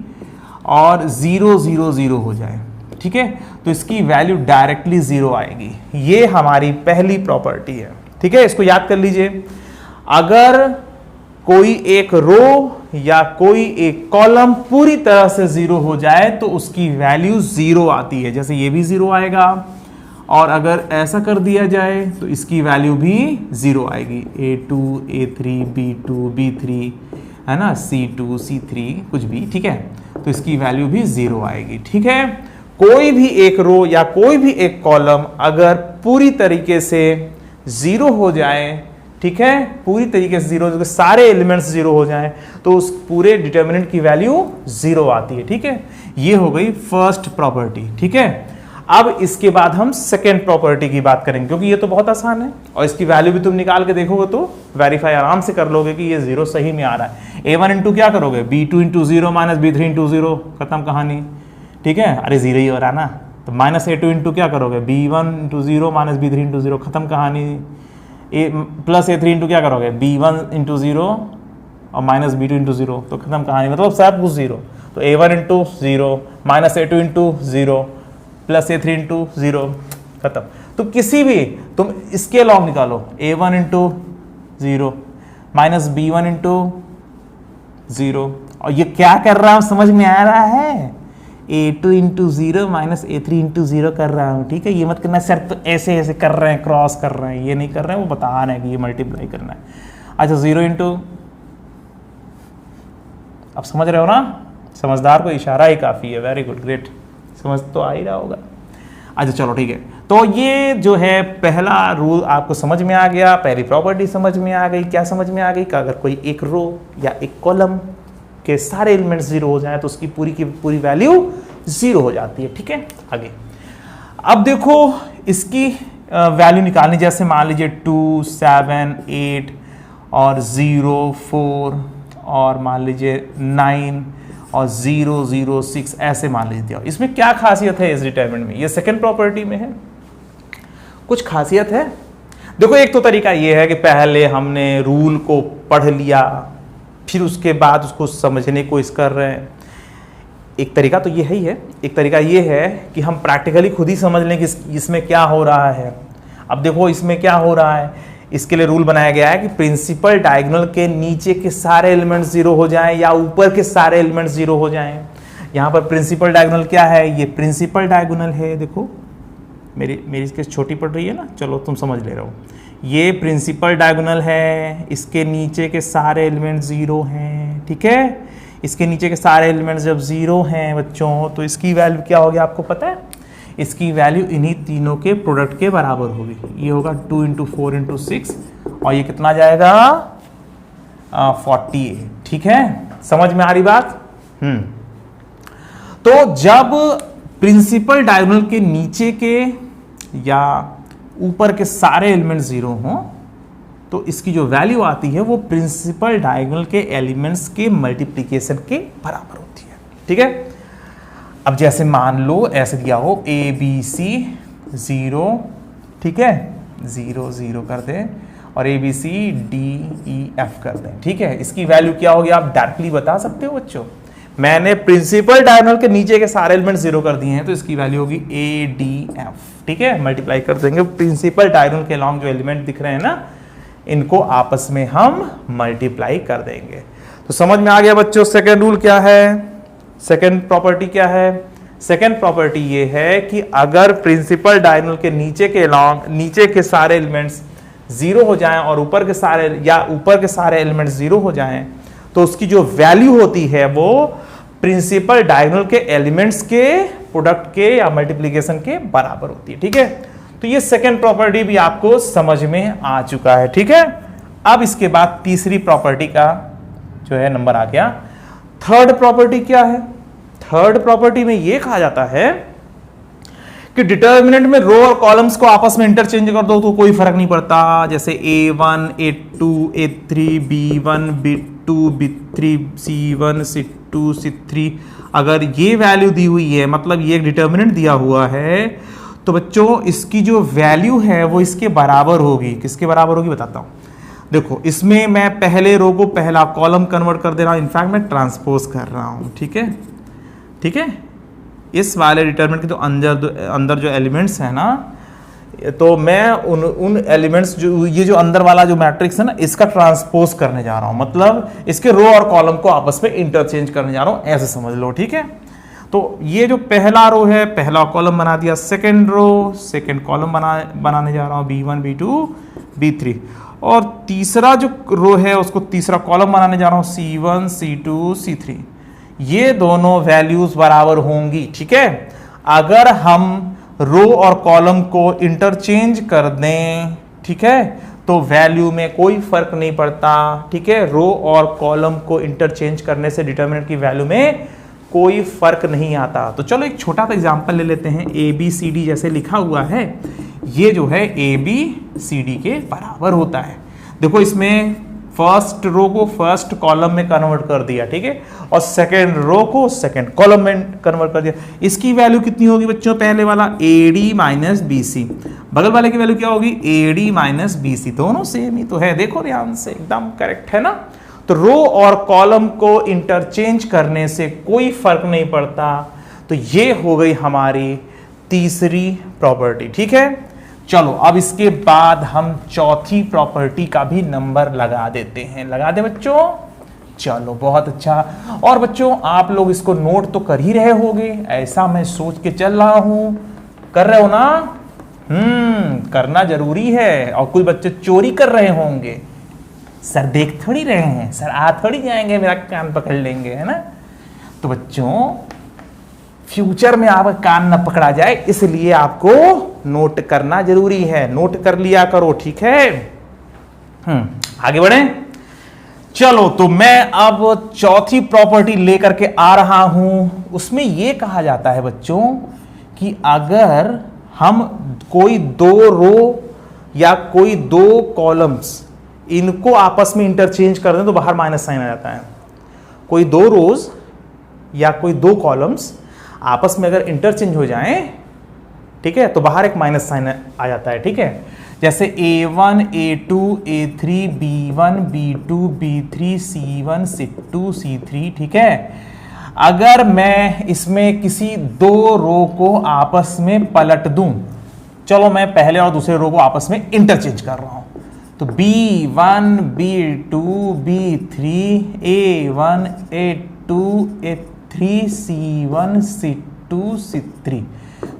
और 0 0 0 हो जाए, ठीक है? तो इसकी वैल्यू डायरेक्टली 0 आएगी। ये हमारी पहली प्रॉपर्टी है, ठीक है? इसको याद कर लीजिए। अगर कोई एक रो या कोई एक कॉलम पूरी तरह से 0 हो जाए तो उसकी वैल्यू 0 आती है। जैसे ये भी 0 आएगा, और अगर ऐसा कर दिया जाए तो इसकी वैल्यू भी 0 आएगी। A2, A3, B2, B3, है ना, C2, C3, कुछ भी, ठीक है? तो इसकी वैल्यू भी 0 आएगी, ठीक है? कोई भी एक रो या कोई भी एक कॉलम अगर पूरी तरीके से 0 हो जाए, ठीक है, पूरी तरीके से 0, सारे एलिमेंट्स 0 हो जाएं, तो उस पूरे डिटर्मिनेंट की वैल्यू 0 आती है, ठीक है? ये हो गई फर्स्ट प्रॉपर्टी, ठीक है? अब इसके बाद हम सेकेंड प्रॉपर्टी की बात करेंगे, क्योंकि ये तो बहुत आसान है और इसकी वैल्यू भी तुम निकाल के देखोगे तो वेरीफाई आराम से कर लोगे कि ये 0 सही में आ रहा है। A1 इंटू क्या करोगे? B2 into 0 minus B3 into 0, खत्म कहानी, ठीक है? अरे 0 ही हो रहा ना, तो माइनस A2 इंटू क्या करोगे? B1 into 0 minus B3 into 0, खत्म कहानी। प्लस A3 इंटू क्या करोगे? B1 इंटू 0 और माइनस B2 इंटू 0, तो खत्म कहानी, मतलब सब कुछ 0। तो A1 into 0 minus A2 into 0 plus A3 into 0, खत्म। तो किसी भी तुम इसके लॉग निकालो, A1 into 0 minus B1 into 0, और ये क्या कर रहा हूं समझ में आ रहा है? A2 into 0 minus A3 into 0 कर रहा हूं, ठीक है? ये मत करना सर तो ऐसे ऐसे कर रहे हैं, क्रॉस कर रहे हैं, ये नहीं कर रहे हैं, वो बता रहे हैं कि ये मल्टीप्लाई करना है। अच्छा 0 इंटू, अब समझ रहे हो ना? समझदार को इशारा ही काफी है। वेरी गुड, ग्रेट, समझ तो आ ही रहा होगा। अच्छा चलो ठीक है, तो ये जो है पहला रूल आपको समझ में आ गया, पहली प्रॉपर्टी समझ में आ गई। क्या समझ में आ गई? कि अगर कोई एक रो या एक कॉलम के सारे एलिमेंट्स 0 हो जाए तो उसकी पूरी की पूरी वैल्यू 0 हो जाती है, ठीक है? आगे अब देखो इसकी वैल्यू निकालनी, जैसे मान लीजिए 2, 7, 8 और 0 4 और मान लीजिए 9 और 0 0 6 ऐसे मान लीजिए। इसमें क्या खासियत है इस डिटरमिनेंट में? ये सेकंड प्रॉपर्टी में है, कुछ खासियत है। देखो एक तो तरीका ये है कि पहले हमने रूल को पढ़ लिया, फिर उसके बाद उसको समझने की कोशिश कर रहे हैं। एक तरीका तो ये ही है। एक तरीका ये है कि हम प्रैक्टिकली खुद ही समझ लें कि इसमें क्या हो रहा है। अब देखो इसमें क्या हो रहा है, इसके लिए रूल बनाया गया है कि प्रिंसिपल डायगोनल के नीचे के सारे एलिमेंट्स 0 हो जाएं या ऊपर के सारे एलिमेंट्स 0 हो जाएं। यहाँ पर प्रिंसिपल डायगोनल क्या है? ये प्रिंसिपल डायगोनल है। देखो मेरी इसके छोटी पड़ रही है ना, चलो तुम समझ ले रहे हो। ये प्रिंसिपल डायगोनल है, इसके नीचे के सारे एलिमेंट्स 0 हैं, ठीक है। इसके नीचे के सारे एलिमेंट्स जब 0 हैं बच्चों, तो इसकी वैल्यू क्या होगी आपको पता है? इसकी वैल्यू इन्हीं तीनों के प्रोडक्ट के बराबर होगी। ये होगा 2 × 4 × 6 और ये कितना जाएगा? 48, ठीक है। समझ में आ रही बात? तो जब प्रिंसिपल डायगोनल के नीचे के या ऊपर के सारे एलिमेंट्स 0 हों तो इसकी जो वैल्यू आती है वो प्रिंसिपल डायगोनल के एलिमेंट्स के मल्टीप्लिकेशन के बराबर होती है, ठीक है। अब जैसे मान लो ऐसे दिया हो ABC 0, ठीक है, 0 0 कर दें और ABC DEF कर दें, ठीक है। इसकी वैल्यू क्या होगी आप डायरेक्टली बता सकते हो बच्चों? मैंने प्रिंसिपल डायगोनल के नीचे के सारे एलिमेंट 0 कर दिए हैं तो इसकी वैल्यू होगी ADF, ठीक है। मल्टीप्लाई कर देंगे प्रिंसिपल डायगोनल के अलॉन्ग जो एलिमेंट दिख रहे हैं ना, इनको आपस में हम मल्टीप्लाई कर देंगे। तो समझ में आ गया बच्चों सेकेंड रूल क्या है? सेकेंड प्रॉपर्टी क्या है? सेकेंड प्रॉपर्टी ये है कि अगर प्रिंसिपल डायगोनल के नीचे के सारे एलिमेंट्स 0 हो जाएं और ऊपर के सारे एलिमेंट्स 0 हो जाएं तो उसकी जो वैल्यू होती है वो प्रिंसिपल डायगोनल के एलिमेंट्स के प्रोडक्ट के या मल्टीप्लिकेशन के बराबर होती है, ठीक है। तो ये सेकेंड प्रॉपर्टी भी आपको समझ में आ चुका है, ठीक है। अब इसके बाद तीसरी प्रॉपर्टी का जो है नंबर आ गया। थर्ड प्रॉपर्टी क्या है? थर्ड प्रॉपर्टी में यह कहा जाता है कि डिटर्मिनेंट में रो और कॉलम्स को आपस में इंटरचेंज कर दो तो कोई फर्क नहीं पड़ता। जैसे A1 A2 A3 B1 B2 B3 C1 C2 C3 अगर ये वैल्यू दी हुई है, मतलब ये एक डिटर्मिनेंट दिया हुआ है, तो बच्चों इसकी जो वैल्यू है वो इसके बराबर होगी। किसके बराबर होगी बताता हूं। देखो इसमें मैं पहले रो को पहला कॉलम कन्वर्ट कर दे रहा हूं, इनफैक्ट मैं ट्रांसपोज कर रहा हूं, ठीक है, ठीक है। इस वाले डिटरमिनेंट के तो अंदर जो एलिमेंट्स है ना, तो मैं उन एलिमेंट्स ये जो अंदर वाला जो मैट्रिक्स है ना, इसका ट्रांसपोज करने जा रहा हूं, मतलब इसके रो और कॉलम को आपस में इंटरचेंज करने जा रहा हूं, ऐसे समझ लो, ठीक है। तो ये जो पहला रो है पहला कॉलम बना दिया, सेकेंड रो सेकेंड कॉलम बनाने जा रहा हूं B1 B2 B3, और तीसरा जो रो है उसको तीसरा कॉलम बनाने जा रहा हूं C1 C2 C3। ये दोनों वैल्यूज बराबर होंगी, ठीक है। अगर हम रो और कॉलम को इंटरचेंज कर दें, ठीक है, तो वैल्यू में कोई फर्क नहीं पड़ता, ठीक है। रो और कॉलम को इंटरचेंज करने से डिटरमिनेंट की वैल्यू में कोई फर्क नहीं आता। तो चलो एक छोटा सा एग्जांपल ले लेते हैं। ABCD जैसे लिखा हुआ है, ये जो है ABCD के बराबर होता है। देखो इसमें फर्स्ट रो को फर्स्ट कॉलम में कन्वर्ट कर दिया, ठीक है, और सेकेंड रो को सेकेंड कॉलम में कन्वर्ट कर दिया। इसकी वैल्यू कितनी होगी बच्चों? पहले वाला AD - BC, बगल वाले की वैल्यू क्या होगी? AD - BC, दोनों सेम ही तो है। देखो ध्यान से, एकदम करेक्ट है ना। तो रो और कॉलम को इंटरचेंज करने से कोई फर्क नहीं पड़ता। तो ये हो गई हमारी तीसरी प्रॉपर्टी, ठीक है। चलो अब इसके बाद हम चौथी प्रॉपर्टी का भी नंबर लगा देते हैं। लगा दे बच्चों? चलो बहुत अच्छा। और बच्चों आप लोग इसको नोट तो कर ही रहे होंगे, ऐसा मैं सोच के चल रहा हूं। कर रहे हो ना? करना जरूरी है। और कुछ बच्चे चोरी कर रहे होंगे, सर देख थोड़ी रहे हैं, सर आ थोड़ी जाएंगे, मेरा कान पकड़ लेंगे, है ना। तो बच्चों फ्यूचर में आपका कान न पकड़ा जाए, इसलिए आपको नोट करना जरूरी है। नोट कर लिया करो, ठीक है। आगे बढ़े। चलो तो मैं अब चौथी प्रॉपर्टी लेकर के आ रहा हूं। उसमें यह कहा जाता है बच्चों कि अगर हम कोई दो रो या कोई दो कॉलम्स इनको आपस में इंटरचेंज कर दें तो बाहर माइनस साइन आ जाता है। कोई दो रोज या कोई दो कॉलम्स आपस में अगर इंटरचेंज हो जाएं, ठीक है, तो बाहर एक माइनस साइन आ जाता है, ठीक है। जैसे A1, A2, A3, B1, B2, B3, C1, C2, C3, ठीक है। अगर मैं इसमें किसी दो रो को आपस में पलट दूं, चलो मैं पहले और दूसरे रो को आपस में इंटरचेंज कर रहा हूं, तो B1, B2, B3, A1, A2, A3, C1, C2, C3,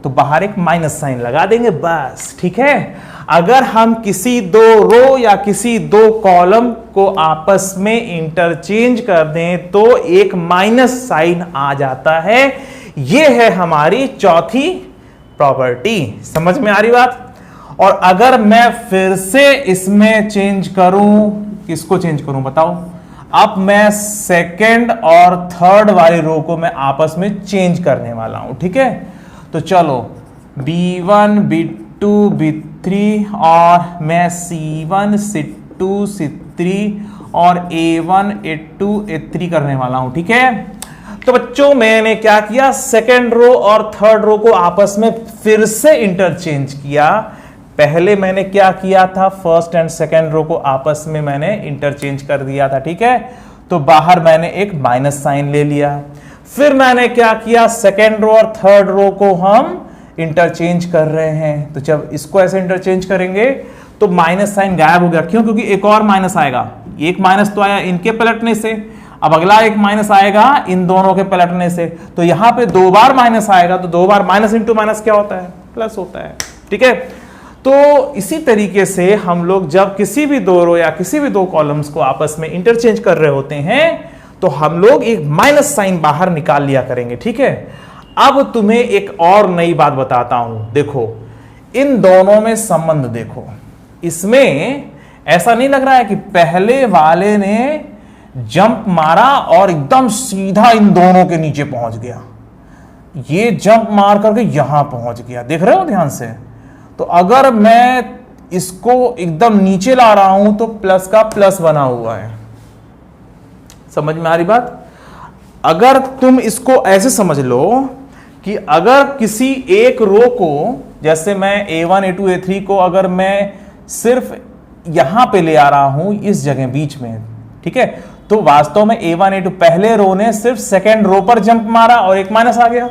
तो बाहर एक माइनस साइन लगा देंगे बस, ठीक है। अगर हम किसी दो रो या किसी दो कॉलम को आपस में इंटरचेंज कर दें तो एक माइनस साइन आ जाता है। यह है हमारी चौथी प्रॉपर्टी। समझ में आ रही बात? और अगर मैं फिर से इसमें चेंज करूं, किसको चेंज करूं बताओ? अब मैं सेकंड और थर्ड वाली रो को मैं आपस में चेंज करने वाला हूं, ठीक है। तो चलो B1, B2, B3 और मैं C1, C2, C3 और A1, A2, A3 करने वाला हूं, ठीक है। तो बच्चों मैंने क्या किया, सेकेंड रो और थर्ड रो को आपस में फिर से इंटरचेंज किया। पहले मैंने क्या किया था, फर्स्ट एंड सेकेंड रो को आपस में मैंने इंटरचेंज कर दिया था, ठीक है। तो बाहर मैंने एक माइनस साइन ले लिया। फिर मैंने क्या किया, सेकेंड रो और थर्ड रो को हम इंटरचेंज कर रहे हैं। तो जब इसको ऐसे इंटरचेंज करेंगे तो माइनस साइन गायब हो गया। क्यों? क्योंकि एक और माइनस आएगा। एक माइनस तो आया इनके पलटने से, अब अगला एक माइनस आएगा इन दोनों के पलटने से। तो यहां पे दो बार माइनस आएगा, तो दो बार माइनस इंटू माइनस क्या होता है, प्लस होता है, ठीक है। तो इसी तरीके से हम लोग जब किसी भी दो रो या किसी भी दो कॉलम्स को आपस में इंटरचेंज कर रहे होते हैं तो हम लोग एक माइनस साइन बाहर निकाल लिया करेंगे, ठीक है। अब तुम्हें एक और नई बात बताता हूं। देखो इन दोनों में संबंध देखो, इसमें ऐसा नहीं लग रहा है कि पहले वाले ने जंप मारा और एकदम सीधा इन दोनों के नीचे पहुंच गया, ये जंप मार करके यहां पहुंच गया, देख रहे हो ध्यान से। तो अगर मैं इसको एकदम नीचे ला रहा हूं तो प्लस का प्लस बना हुआ है। समझ में आ रही बात? अगर तुम इसको ऐसे समझ लो कि अगर किसी एक रो को, जैसे मैं A1, A2, A3 को अगर मैं सिर्फ यहां पे ले आ रहा हूं इस जगह बीच में, ठीक है, तो वास्तव में A1, A2 पहले रो ने सिर्फ सेकेंड रो पर जंप मारा और एक माइनस आ गया।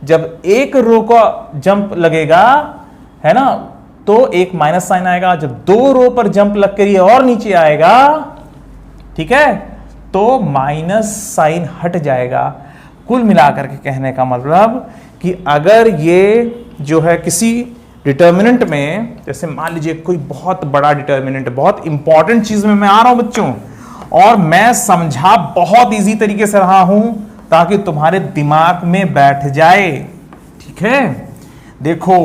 जब एक रो का जंप लगेगा, है ना, तो एक माइनस साइन आएगा। जब दो रो पर जंप लग कर ये और नीचे आएगा, ठीक है, तो माइनस साइन हट जाएगा। कुल मिलाकर के कहने का मतलब कि अगर ये जो है किसी डिटर्मिनेंट में, जैसे मान लीजिए कोई बहुत बड़ा डिटर्मिनेंट, बहुत इंपॉर्टेंट चीज में मैं आ रहा हूं बच्चों, और मैं समझा बहुत इजी तरीके से रहा हूं ताकि तुम्हारे दिमाग में बैठ जाए, ठीक है। देखो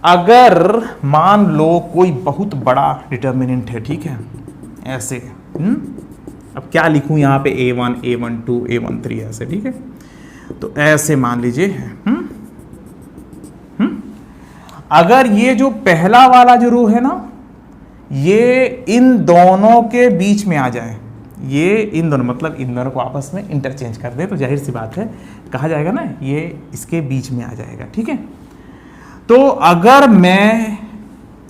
अगर मान लो कोई बहुत बड़ा डिटर्मिनेंट है, ठीक है, ऐसे अब क्या लिखूं यहां पे A1, A12, A13 ऐसे, ठीक है। तो ऐसे मान लीजिए अगर ये जो पहला वाला जो रो है ना, ये इन दोनों के बीच में आ जाए, ये इन दोनों मतलब इन दोनों को आपस में इंटरचेंज कर दे, तो जाहिर सी बात है कहा जाएगा ना ये इसके बीच में आ जाएगा, ठीक है। तो अगर मैं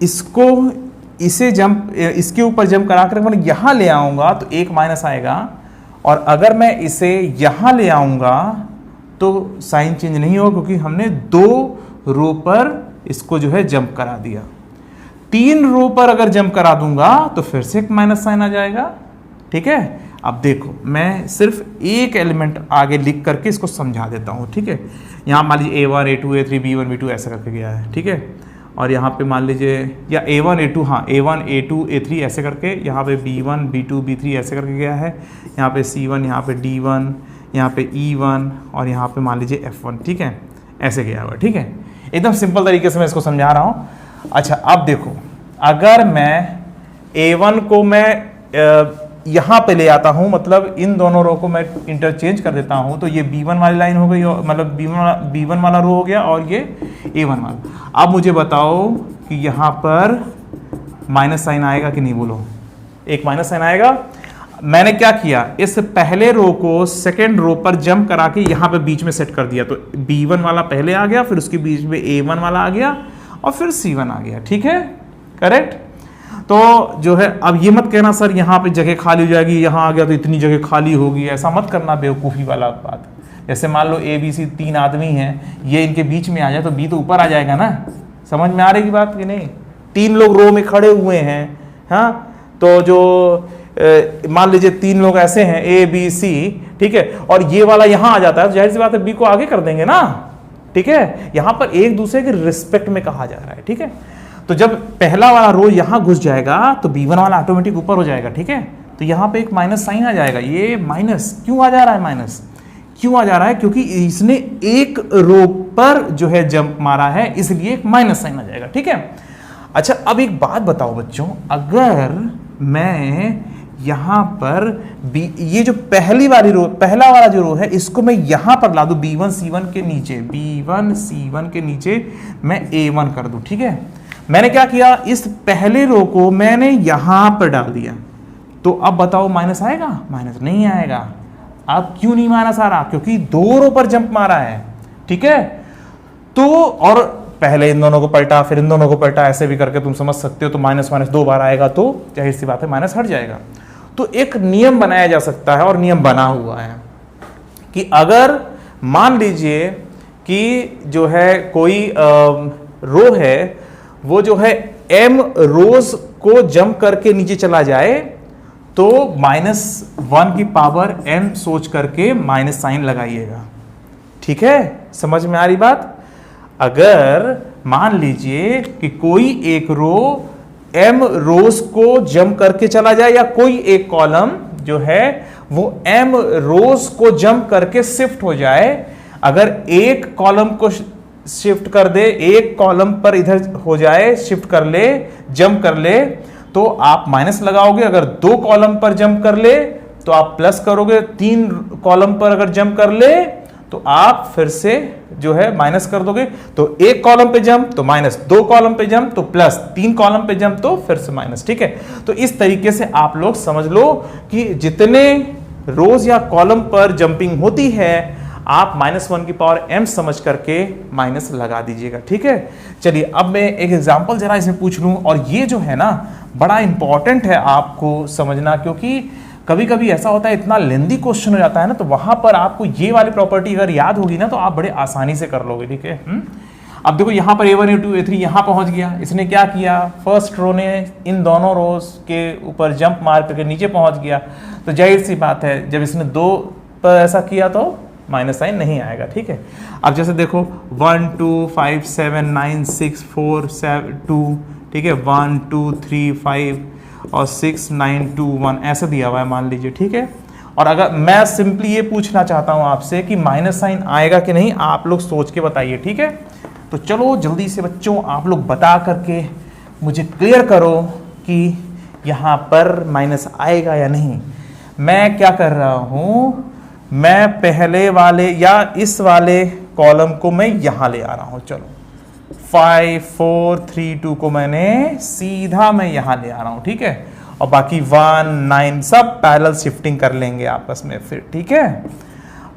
इसको इसे जंप, इसके ऊपर जंप करा कर मैं यहां ले आऊंगा तो एक माइनस आएगा, और अगर मैं इसे यहां ले आऊंगा तो साइन चेंज नहीं होगा क्योंकि हमने दो रो पर इसको जो है जंप करा दिया। तीन रो पर अगर जंप करा दूंगा तो फिर से एक माइनस साइन आ जाएगा, ठीक है। अब देखो मैं सिर्फ एक एलिमेंट आगे लिख करके इसको समझा देता हूं, ठीक है। यहां मान लीजिए A1, A2, A3, B1, B2 ऐसा करके गया है, ठीक है। और यहाँ पे मान लीजिए या A1, A2, हाँ A1, A2, A3 ऐसे करके, यहाँ पे B1, B2, B3 ऐसे करके गया है, यहाँ पे C1, यहाँ पे D1, यहाँ पे E1 और यहाँ पे मान लीजिए F1, ठीक है, ऐसे गया हुआ, ठीक है। एकदम सिंपल तरीके से मैं इसको समझा रहा हूँ। अच्छा अब देखो अगर मैं A1 को मैं यहाँ पे ले आता हूँ, मतलब इन दोनों रो को मैं इंटरचेंज कर देता हूँ, तो ये B1 वाली लाइन हो गई, मतलब B1 वाला रो हो गया और ये A1 वाला। अब मुझे बताओ कि यहाँ पर माइनस साइन आएगा कि नहीं बोलो, एक माइनस साइन आएगा। मैंने क्या किया, इस पहले रो को सेकेंड रो पर जंप करा के यहां पे बीच में सेट कर दिया, तो B1 वाला पहले आ गया, फिर उसके बीच में A1 वाला आ गया और फिर C1 आ गया, ठीक है, करेक्ट। तो जो है अब ये मत कहना सर यहाँ पे जगह खाली हो जाएगी, यहाँ आ गया तो इतनी जगह खाली होगी, ऐसा मत करना, बेवकूफ़ी वाला बात। जैसे मान लो ABC 3 आदमी हैं, ये इनके बीच में आ जाए तो B तो ऊपर आ जाएगा ना, समझ में आ रही की बात कि नहीं। 3 लोग रो में खड़े हुए हैं, हाँ, तो जो मान लीजिए 3 लोग ऐसे हैं ABC, ठीक है, और ये वाला यहां आ जाता है, तो जाहिर सी बात है B को आगे कर देंगे ना, ठीक है। यहां पर एक दूसरे के रिस्पेक्ट में कहा जा रहा है, ठीक है। तो जब पहला वाला रो यहां घुस जाएगा तो B1 वाला ऑटोमेटिक ऊपर हो जाएगा, ठीक है। तो यहां पे एक माइनस साइन आ जाएगा। ये माइनस क्यों आ जा रहा है, माइनस क्यों आ जा रहा है, क्योंकि इसने एक रो पर जो है जंप मारा है, इसलिए एक माइनस साइन आ जाएगा, ठीक है। अच्छा, अब एक बात बताओ बच्चों, अगर मैं यहां पर ये जो पहली वाली रो, पहला वाला जो रो है, इसको मैं यहां पर ला दूं B1 C1 के नीचे, B1 C1 के नीचे मैं A1 कर दूं, ठीक है। मैंने क्या किया, इस पहले रो को मैंने यहां पर डाल दिया, तो अब बताओ माइनस आएगा, माइनस नहीं आएगा। अब क्यों नहीं माइनस आ रहा, क्योंकि 2 रो पर जंप मारा है, ठीक है। तो और पहले इन दोनों को पलटा, फिर इन दोनों को पलटा, ऐसे भी करके तुम समझ सकते हो। तो माइनस माइनस 2 बार आएगा तो जाहिर सी बात है माइनस हट जाएगा। तो एक नियम बनाया जा सकता है, और नियम बना हुआ है कि अगर मान लीजिए कि जो है कोई रो है, वो जो है m रोज को जंप करके नीचे चला जाए, तो -1 की पावर m सोच करके माइनस साइन लगाइएगा, ठीक है। समझ में आ रही बात। अगर मान लीजिए कि कोई एक रो m रोज को जंप करके चला जाए, या कोई एक कॉलम जो है वो m रोज को जंप करके शिफ्ट हो जाए, अगर एक कॉलम को शिफ्ट कर दे, एक कॉलम पर इधर हो जाए, शिफ्ट कर ले, जंप कर ले, तो आप माइनस लगाओगे। अगर 2 कॉलम पर जंप कर ले तो आप प्लस करोगे, 3 कॉलम पर अगर जंप कर ले तो आप फिर से जो है माइनस कर दोगे। तो 1 कॉलम पे जंप तो माइनस, 2 कॉलम पे जंप तो प्लस, 3 कॉलम पे जंप तो फिर से माइनस, ठीक है। तो इस तरीके से आप लोग समझ लो कि जितने रोज या कॉलम पर जंपिंग होती है, आप -1 की पावर m समझ करके माइनस लगा दीजिएगा, ठीक है। चलिए अब मैं एक एग्जांपल जरा इसमें पूछ लूं, और ये जो है ना बड़ा इंपॉर्टेंट है आपको समझना, क्योंकि कभी कभी ऐसा होता है इतना लेंदी क्वेश्चन हो जाता है ना, तो वहां पर आपको ये वाली प्रॉपर्टी अगर याद होगी ना तो आप बड़े आसानी से कर लोगे, ठीक है। अब देखो यहां पर A1 A2 A3 यहां पहुंच गया, इसने क्या किया, फर्स्ट रो ने इन दोनों रोज के ऊपर जंप मार करके नीचे पहुंच गया, तो जाहिर सी बात है जब इसने 2 पर ऐसा किया तो माइनस साइन नहीं आएगा, ठीक है। अब जैसे देखो 1 2 5 7 9 6 4 7 2, ठीक है, 1 2 3 5 और 6 9 2 1 ऐसा दिया हुआ है मान लीजिए, ठीक है। और अगर मैं सिंपली ये पूछना चाहता हूं आपसे कि माइनस साइन आएगा कि नहीं, आप लोग सोच के बताइए, ठीक है। तो चलो जल्दी से बच्चों आप लोग बता करके मुझे क्लियर करो कि यहां पर माइनस आएगा या नहीं। मैं क्या कर रहा हूं, मैं पहले वाले या इस वाले कॉलम को मैं यहां ले आ रहा हूं, चलो 5 4 3 2 को मैंने सीधा मैं यहां ले आ रहा हूं, ठीक है। और बाकी 1 9 सब पैरेलल शिफ्टिंग कर लेंगे आपस में फिर, ठीक है।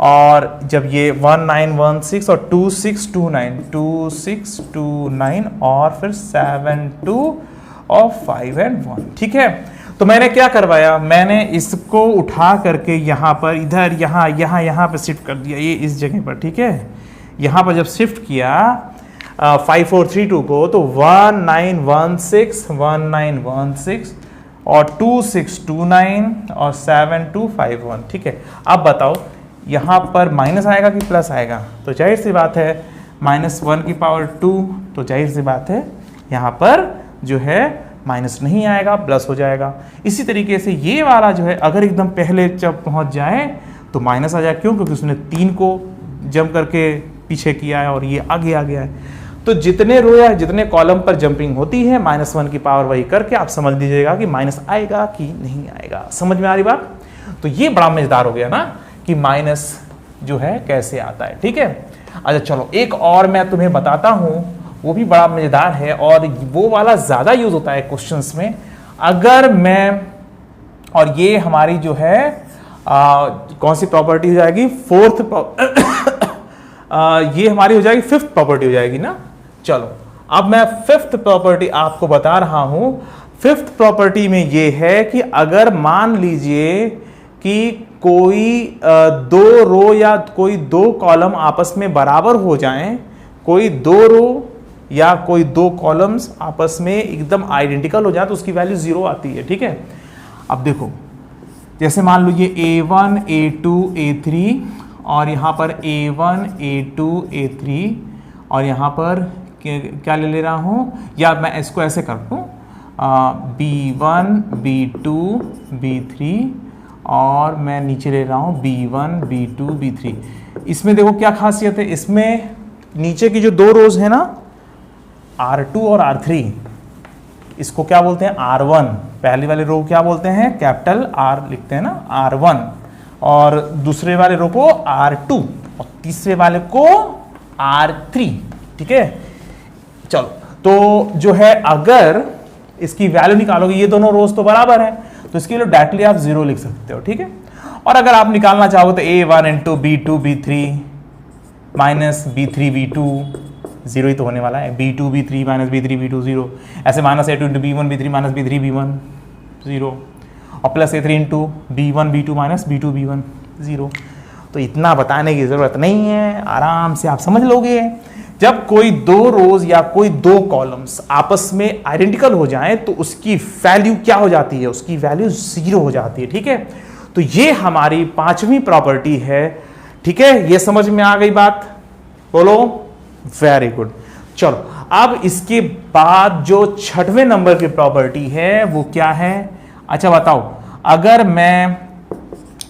और जब ये 1 9 1 6 और 2 6 2 9 2 6 2 9 और फिर 7 2 और 5 and 1, ठीक है। तो मैंने क्या करवाया, मैंने इसको उठा करके यहाँ पर इधर यहाँ पे शिफ्ट कर दिया, ये इस जगह पर, ठीक है। यहाँ पर जब शिफ्ट किया 5 4 3 2 को, तो 1 9 1 6 1 9 1 6 और 2 6 2 9 और 7 2 5 1, ठीक है। अब बताओ यहाँ पर माइनस आएगा कि प्लस आएगा, तो जाहिर सी बात है -1 की पावर 2, तो जाहिर सी बात है यहाँ पर जो है माइनस नहीं आएगा, प्लस हो जाएगा। इसी तरीके से ये वाला जो है अगर एकदम पहले जब पहुंच जाए तो माइनस आ जाए, क्यों, क्योंकि उसने 3 को जंप करके पीछे किया है और ये आगे आ गया है। तो जितने रो या जितने कॉलम पर जंपिंग होती है -1 की पावर वही करके आप समझ लीजिएगा कि माइनस आएगा कि नहीं आएगा। समझ में आ रही बात। तो ये बड़ा मजेदार हो गया ना कि माइनस जो है कैसे आता है, ठीक है। अच्छा चलो एक और मैं तुम्हें बताता हूं, वो भी बड़ा मजेदार है और वो वाला ज्यादा यूज होता है क्वेश्चंस में। अगर मैं, और ये हमारी जो है कौन सी प्रॉपर्टी हो जाएगी, फोर्थ ये हमारी हो जाएगी फिफ्थ प्रॉपर्टी हो जाएगी ना। चलो अब मैं फिफ्थ प्रॉपर्टी आपको बता रहा हूं। फिफ्थ प्रॉपर्टी में ये है कि अगर मान लीजिए कि कोई दो रो या कोई दो कॉलम आपस में बराबर हो जाएं, कोई दो रो या कोई दो कॉलम्स आपस में एकदम आइडेंटिकल हो जाए तो उसकी वैल्यू 0 आती है। ठीक है, अब देखो जैसे मान लो ये A1 A2 A3 और यहां पर A1 A2 A3 और यहां पर क्या ले रहा हूं, या मैं इसको ऐसे कर दूं B1 B2 B3 और मैं नीचे ले रहा हूं B1 B2 B3। इसमें देखो क्या खासियत है, इसमें नीचे की जो दो रोज है ना R2 और R3, इसको क्या बोलते हैं R1। पहली वाले रो क्या बोलते हैं, कैपिटल R लिखते हैं ना R1, और दूसरे वाले रो को R2 और तीसरे वाले को R3। ठीक है, चलो तो जो है अगर इसकी वैल्यू निकालोगे, ये दोनों रोज तो बराबर है तो इसके लिए डायरेक्टली आप 0 लिख सकते हो। ठीक है, और अगर आप निकालना चाहोगे तो A1 into B2 B3 minus B3 B2, 0 ही तो होने वाला है, B2 B3 minus B3 B2 0, ऐसे minus A2 into B1 B3 minus B3 B1 0, और plus A3 into B1 B2 minus B2 B1 0। तो इतना बताने की जरूरत नहीं है, आराम से आप समझ लोगे। जब कोई दो रोज या कोई दो कॉलम्स आपस में आइडेंटिकल हो जाएं तो उसकी वैल्यू क्या हो जाती है, उसकी वैल्यू 0 हो जाती है। ठीक है, तो ये हमारी पांचवी प्रॉपर्टी है। ठीक है, ये समझ में आ गई बात, बोलो वेरी गुड। चलो अब इसके बाद जो छठवें नंबर की प्रॉपर्टी है वो क्या है, अच्छा बताओ, अगर मैं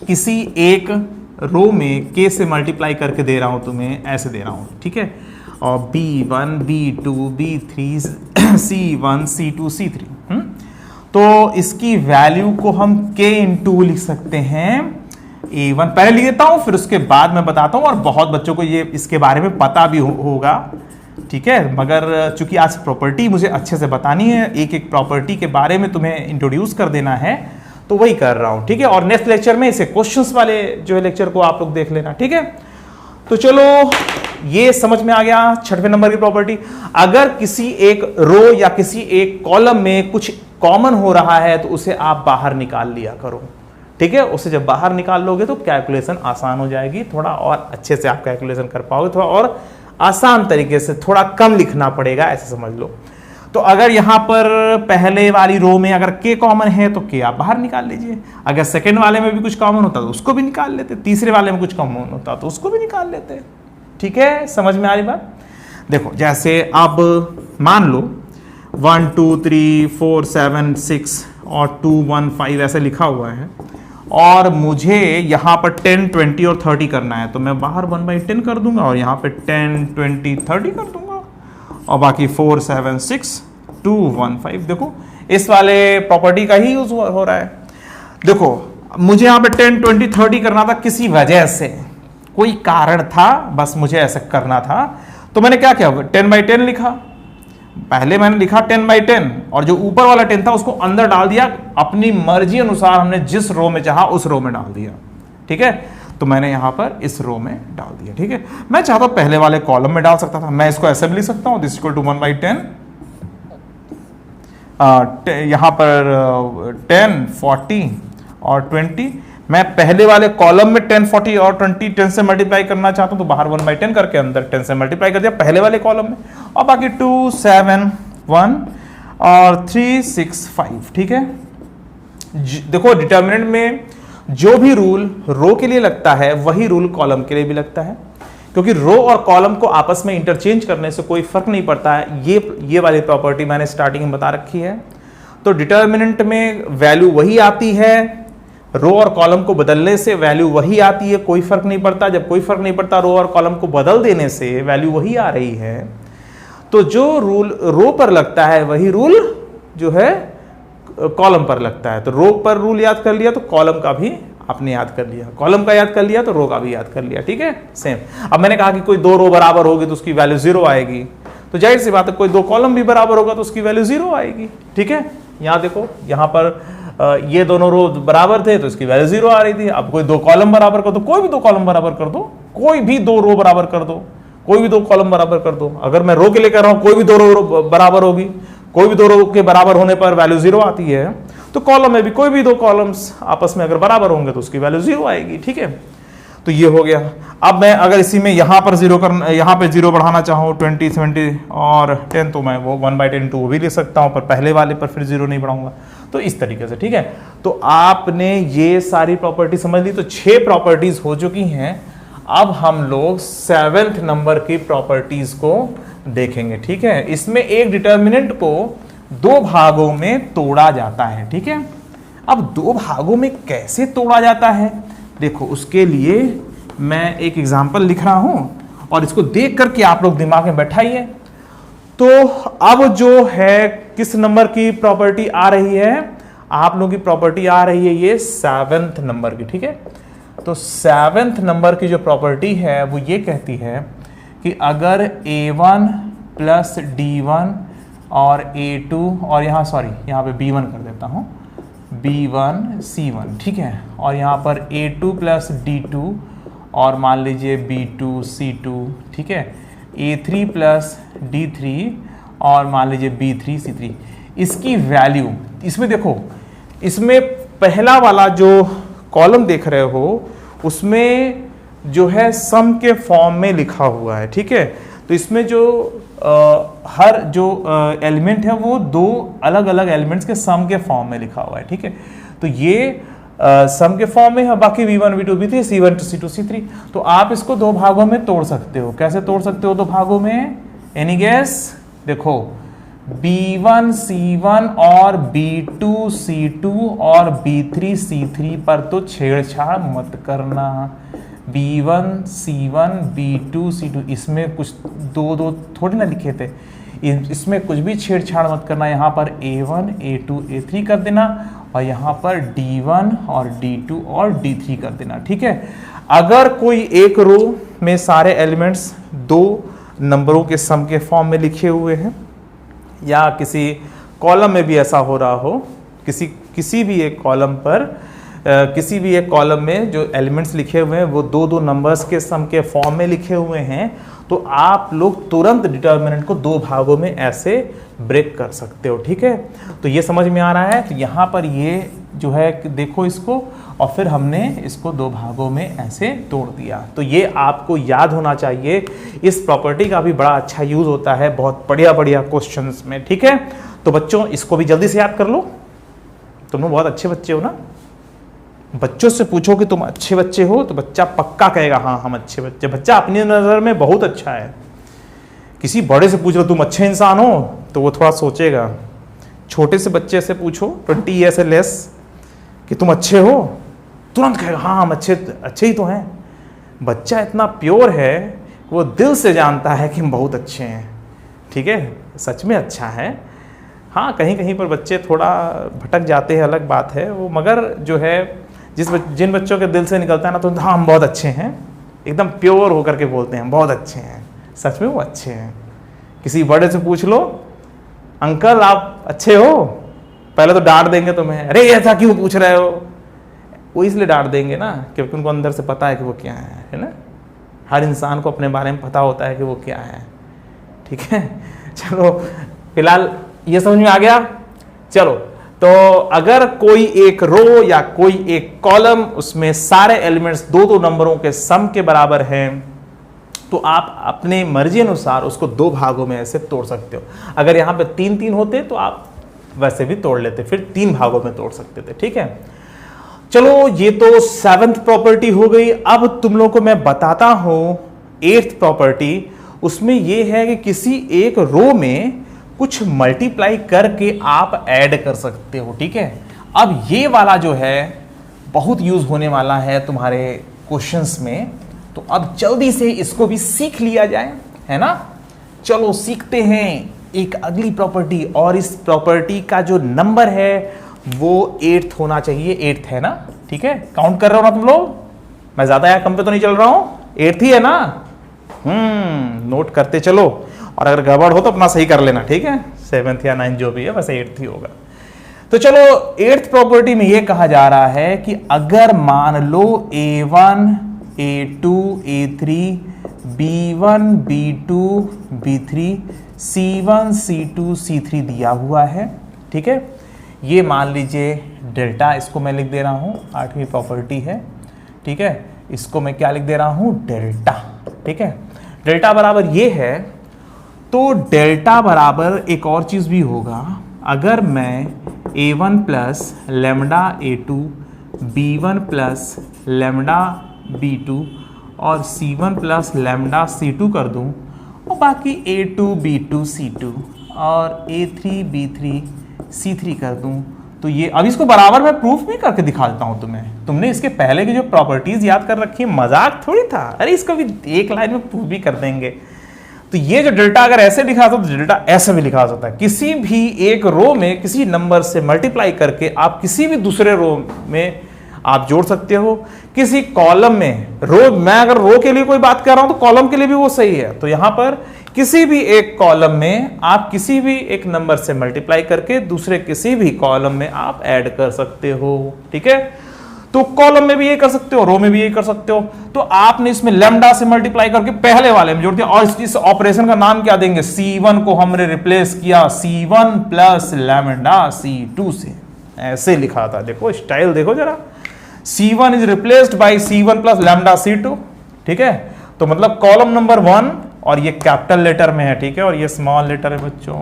किसी एक रो में k से मल्टीप्लाई करके दे रहा हूं तुम्हें, ऐसे दे रहा हूं, ठीक है, और B1 B2 B3 C1 C2 C3, तो इसकी वैल्यू को हम k इंटू लिख सकते हैं A1। पहले लिख देता हूं फिर उसके बाद मैं बताता हूं, और बहुत बच्चों को ये इसके बारे में पता भी होगा। ठीक है, मगर चूंकि आज प्रॉपर्टी मुझे अच्छे से बतानी है, एक एक प्रॉपर्टी के बारे में तुम्हें इंट्रोड्यूस कर देना है, तो वही कर रहा हूं। ठीक है, और नेक्स्ट लेक्चर में इसे क्वेश्चंस वाले जो है लेक्चर को आप लोग देख लेना। ठीक है, तो चलो ये समझ में आ गया छठवें नंबर की प्रॉपर्टी। अगर किसी एक रो या किसी एक कॉलम में कुछ कॉमन हो रहा है तो उसे आप बाहर निकाल लिया करो। ठीक है, उसे जब बाहर निकाल लोगे तो कैलकुलेशन आसान हो जाएगी, थोड़ा और अच्छे से आप कैलकुलेशन कर पाओगे, थोड़ा और आसान तरीके से, थोड़ा कम लिखना पड़ेगा, ऐसे समझ लो। तो अगर यहां पर पहले वाली रो में अगर k कॉमन है तो k आप बाहर निकाल लीजिए, अगर सेकंड वाले में भी कुछ कॉमन होता तो उसको भी निकाल लेते, तीसरे वाले में कुछ कॉमन होता तो उसको भी निकाल लेते। ठीक है, समझ में आ रही बात। देखो जैसे अब मान लो 1 2 3 4 7 6 और 2 1 5 ऐसे लिखा हुआ है, और मुझे यहां पर 10 20 और 30 करना है, तो मैं बाहर 1/10 कर दूंगा और यहां पे 10 20 30 कर दूंगा, और बाकी 4 7 6 2 1 5। देखो इस वाले प्रॉपर्टी का ही यूज हो रहा है। देखो मुझे यहां पे 10 20 30 करना था, किसी वजह से कोई कारण था, बस मुझे ऐसा करना था, तो मैंने क्या किया, 10/10 लिखा। पहले मैंने लिखा 10/10 और जो ऊपर वाला 10 था उसको अंदर डाल दिया, अपनी मर्जी अनुसार हमने जिस रो में चाहा उस रो में डाल दिया। ठीक है, तो मैंने यहां पर इस रो में डाल दिया। ठीक है, मैं चाहता हूं पहले वाले कॉलम में डाल सकता था, मैं इसको ऐसे भी लिख सकता हूं, दिस इक्वल टू 1/10, यहां पर 10 40 और 20। मैं पहले वाले कॉलम में 10 40 और 20 10 से मल्टीप्लाई करना चाहता हूं, तो बाहर 1/10 करके अंदर 10 से मल्टीप्लाई कर दिया पहले वाले कॉलम में, और बाकी 2 7 1 और 3 6 5। ठीक है, देखो डिटर्मिनेंट में जो भी रूल रो के लिए लगता है वही रूल कॉलम के लिए भी लगता है, क्योंकि रो और कॉलम को आपस में इंटरचेंज करने से कोई फर्क नहीं पड़ता है। ये वाली प्रॉपर्टी मैंने स्टार्टिंग में बता रखी है। तो डिटर्मिनेंट में वैल्यू वही आती है, रो और कॉलम को बदलने से वैल्यू वही आती है, कोई फर्क नहीं पड़ता। जब कोई फर्क नहीं पड़ता, रो और कॉलम को बदल देने से वैल्यू वही आ रही है। तो जो रूल रो पर लगता है वही रूल जो है कॉलम पर लगता है। तो रो पर रूल याद कर लिया तो कॉलम का भी आपने याद कर लिया, कॉलम का याद कर लिया तो रो का भी याद कर लिया। ठीक है, सेम। अब मैंने कहा कि कोई दो रो बराबर होगी तो उसकी वैल्यू 0 आएगी, तो जाहिर सी बात है कोई दो कॉलम भी बराबर होगा तो उसकी वैल्यू 0 आएगी। ठीक है, यहां देखो, यहां पर ये दोनों रो बराबर थे तो इसकी वैल्यू 0 आ रही थी। अब कोई दो कॉलम बराबर कर दो, कोई भी दो कॉलम बराबर कर दो, कोई भी दो रो बराबर कर दो, कोई भी दो कॉलम बराबर कर दो। अगर मैं रो के लिए कर रहा हूं, कोई भी दो रो बराबर होगी, कोई भी दो रो के बराबर होने पर वैल्यू 0 आती है। तो कॉलम में भी कोई भी दो कॉलम्स आपस में अगर बराबर होंगे तो उसकी वैल्यू 0 आएगी। ठीक है, तो ये हो गया। अब मैं अगर इसी में यहां पर 0 करना, यहां पे 0 बढ़ाना चाहूं 20, 70 और 10, तो मैं वो 1/10 वो भी लिख सकता हूं, पर पहले वाले पर फिर 0 नहीं बढ़ाऊंगा। तो इस तरीके से। ठीक है, तो आपने ये सारी प्रॉपर्टी समझ ली। तो 6 प्रॉपर्टीज हो चुकी हैं। अब हम लोग 7th नंबर की प्रॉपर्टीज को देखेंगे। ठीक है, इसमें एक डिटर्मिनेंट को दो भागों में तोड़ा जाता है। ठीक है, अब दो भागों में कैसे तोड़ा जाता है, देखो उसके लिए मैं एक एग्जांपल लिख रहा हूं और इसको देख करके आप लोग दिमाग में बैठाइए। तो अब जो है किस नंबर की प्रॉपर्टी आ रही है, आप लोगों की प्रॉपर्टी आ रही है ये 7th नंबर की। ठीक है, तो 7th नंबर की जो प्रॉपर्टी है वो ये कहती है कि अगर A1 प्लस D1 और A2 और यहाँ यहाँ पे B1 कर देता हूँ, B1 C1। ठीक है, और यहाँ पर A2 प्लस D2 और मान लीजिए B2 C2। ठीक है, A3 प्लस D3 और मान लीजिए B3 C3। इसकी वैल्यू, इसमें देखो, इसमें पहला वाला जो कॉलम देख रहे हो उसमें जो है सम के फॉर्म में लिखा हुआ है। ठीक है, तो इसमें जो हर जो एलिमेंट है वो दो अलग अलग एलिमेंट्स के सम के फॉर्म में लिखा हुआ है। ठीक है, तो ये सम के फॉर्म में है, बाकी V1 V2 V3 C1 C2 C3। तो आप इसको दो भागों में तोड़ सकते हो। कैसे तोड़ सकते हो दो भागों में, एनी गेस? देखो, B1 C1 और B2 C2 और B3 C3 पर तो छेड़छाड़ मत करना। B1 C1 B2 C2 इसमें कुछ दो दो थोड़ी ना लिखे थे, इसमें कुछ भी छेड़छाड़ मत करना। यहाँ पर A1 A2 A3 कर देना और यहाँ पर D1 और D2 और D3 कर देना। ठीक है, अगर कोई एक रो में सारे एलिमेंट्स दो नंबरों के सम के फॉर्म में लिखे हुए हैं या किसी कॉलम में भी ऐसा हो रहा हो, किसी भी एक कॉलम पर किसी भी एक कॉलम में जो एलिमेंट्स लिखे हुए हैं वो दो दो नंबर्स के सम के फॉर्म में लिखे हुए हैं, तो आप लोग तुरंत डिटर्मिनेंट को दो भागों में ऐसे ब्रेक कर सकते हो। ठीक है, तो ये समझ में आ रहा है। तो यहाँ पर ये जो है देखो इसको, और फिर हमने इसको दो भागों में ऐसे तोड़ दिया। तो ये आपको याद होना चाहिए। इस प्रॉपर्टी का भी बड़ा अच्छा यूज होता है बहुत बढ़िया बढ़िया क्वेश्चंस में। ठीक है, तो बच्चों इसको भी जल्दी से याद कर लो। तुम लोग बहुत अच्छे बच्चे हो ना। बच्चों से पूछो कि तुम अच्छे बच्चे हो तो बच्चा पक्का कहेगा हाँ हम अच्छे बच्चे। बच्चा अपनी नजर में बहुत अच्छा है। किसी बड़े से पूछ लो तुम अच्छे इंसान हो तो वो थोड़ा सोचेगा। छोटे से बच्चे से पूछो 20 ईयर से लेस कि तुम अच्छे हो, तुरंत कहेगा हाँ हम अच्छे ही तो हैं। बच्चा इतना प्योर है, वो दिल से जानता है कि हम बहुत अच्छे हैं। ठीक है, सच में अच्छा है। हाँ, कहीं कहीं पर बच्चे थोड़ा भटक जाते हैं, अलग बात है वो, मगर जो है जिन बच्चों के दिल से निकलता है ना तो हाँ हम बहुत अच्छे हैं, एकदम प्योर होकर के बोलते हैं बहुत अच्छे हैं, सच में वो अच्छे हैं। किसी बड़े से पूछ लो अंकल आप अच्छे हो, पहले तो डांट देंगे तुम्हें, अरे ऐसा क्यों पूछ रहे हो। वो इसलिए डांट देंगे ना क्योंकि उनको अंदर से पता है कि वो क्या है ना। हर इंसान को अपने बारे में पता होता है कि वो क्या है। ठीक है, चलो फिलहाल ये समझ में आ गया। चलो, तो अगर कोई एक रो या कोई एक कॉलम उसमें सारे एलिमेंट्स दो दो नंबरों के सम के बराबर हैं तो आप अपने मर्जी अनुसार उसको दो भागों में ऐसे तोड़ सकते हो। अगर यहाँ पे 3-3 होते तो आप वैसे भी तोड़ लेते, फिर 3 भागों में तोड़ सकते थे। ठीक है, चलो ये तो 7th प्रॉपर्टी हो गई। अब तुम लोगों को मैं बताता हूं 8th प्रॉपर्टी। उसमें यह है कि किसी एक रो में कुछ मल्टीप्लाई करके आप ऐड कर सकते हो। ठीक है, अब ये वाला जो है बहुत यूज होने वाला है तुम्हारे क्वेश्चंस में, तो अब जल्दी से इसको भी सीख लिया जाए, है ना। चलो सीखते हैं एक अगली प्रॉपर्टी, और इस प्रॉपर्टी का जो नंबर है वो 8th होना चाहिए। 8th है ना, ठीक है, काउंट कर रहे हो ना तुम लोग, मैं ज्यादा या कम पे तो नहीं चल रहा हूं, 8th ही है ना। नोट करते चलो। और अगर गड़बड़ हो तो अपना सही कर लेना, ठीक है। 7th या 9th जो भी है वैसे 8th ही होगा। तो चलो 8th प्रॉपर्टी में ये कहा जा रहा है कि अगर मान लो A1 A2 A3 B1 B2 B3 C1 C2 C3 दिया हुआ है, ठीक है। ये मान लीजिए डेल्टा, इसको मैं लिख दे रहा हूं, 8वीं प्रॉपर्टी है, ठीक है। इसको मैं क्या लिख दे रहा हूं, डेल्टा, ठीक है। डेल्टा बराबर ये है, तो डेल्टा बराबर एक और चीज भी होगा, अगर मैं A1 plus lambda A2 B1 plus lambda B2 और C1 प्लस लेमडा C2 कर दूं और बाकी A2 B2 C2 और A3 B3 C3 कर दूं, तो ये अब इसको बराबर मैं प्रूफ भी करके दिखा देता हूं तुम्हें। तुमने इसके पहले की जो प्रॉपर्टीज याद कर रखी है, मजाक थोड़ी था, अरे इसको भी एक लाइन में प्रूफ भी कर देंगे। तो ये जो डेल्टा अगर ऐसे लिखा तो डेल्टा ऐसे भी लिखा सकता है, किसी भी एक रो में किसी नंबर से मल्टीप्लाई करके आप किसी भी दूसरे रो में आप जोड़ सकते हो, किसी कॉलम में रो, मैं अगर रो के लिए कोई बात कर रहा हूं तो कॉलम के लिए भी वो सही है। तो यहां पर किसी भी एक कॉलम में आप किसी भी एक नंबर से मल्टीप्लाई करके दूसरे किसी भी कॉलम में आप ऐड कर सकते हो, ठीक है। तो कॉलम में भी ये कर सकते हो, रो में भी ये कर सकते हो। तो आपने इसमें लैम्डा से मल्टीप्लाई करके पहले वाले में जोड़ दिया और इस ऑपरेशन का नाम क्या देंगे, C1 को हमने रिप्लेस किया C1 प्लस लैम्डा C2 से, ऐसे लिखा था। देखो स्टाइल देखो जरा, C1 is replaced by C1 plus lambda C2, ठीक है। तो मतलब कॉलम नंबर 1 और ये कैपिटल लेटर में है, ठीक है, और ये स्मॉल लेटर है बच्चों,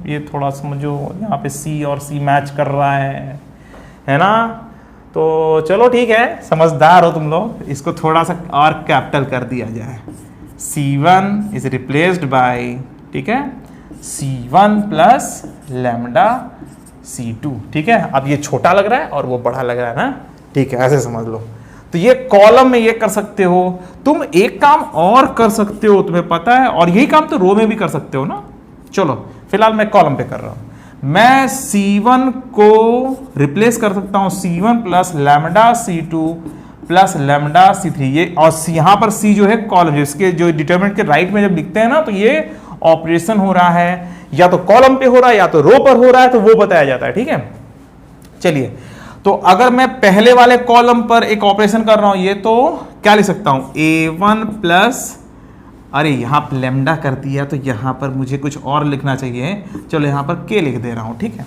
ये थोड़ा समझो, यहाँ पे C और C मैच कर रहा है ना। तो चलो ठीक है, समझदार हो तुम लोग, इसको थोड़ा सा और कैपिटल कर दिया जाए, C1 इज रिप्लेस्ड बाय, ठीक है, C1 प्लस लैम्डा C2, ठीक है। अब ये छोटा लग रहा है और वो बड़ा लग रहा है ना, ठीक है, ऐसे समझ लो। तो ये कॉलम में ये कर सकते हो, तुम एक काम और कर सकते हो, तुम्हें पता है, और यही काम तो रो में भी कर सकते हो ना। चलो फिलहाल मैं कॉलम पे कर रहा हूं, मैं C1 को रिप्लेस कर सकता हूं C1 plus lambda C2 plus lambda C3, ये और यहां पर C जो है कॉलम, इसके जो डिटरमिनेंट के राइट में जब लिखते हैं ना, तो ये ऑपरेशन हो रहा है या तो कॉलम पे हो रहा है या तो रो पर हो रहा है, तो वो बताया जाता है, ठीक है। चलिए, तो अगर मैं पहले वाले कॉलम पर एक ऑपरेशन कर रहा हूं, ये तो क्या लिख सकता हूं, A1 प्लस, अरे यहां पर लैम्डा कर दिया तो यहां पर मुझे कुछ और लिखना चाहिए, चलो यहां पर K लिख दे रहा हूं, ठीक है।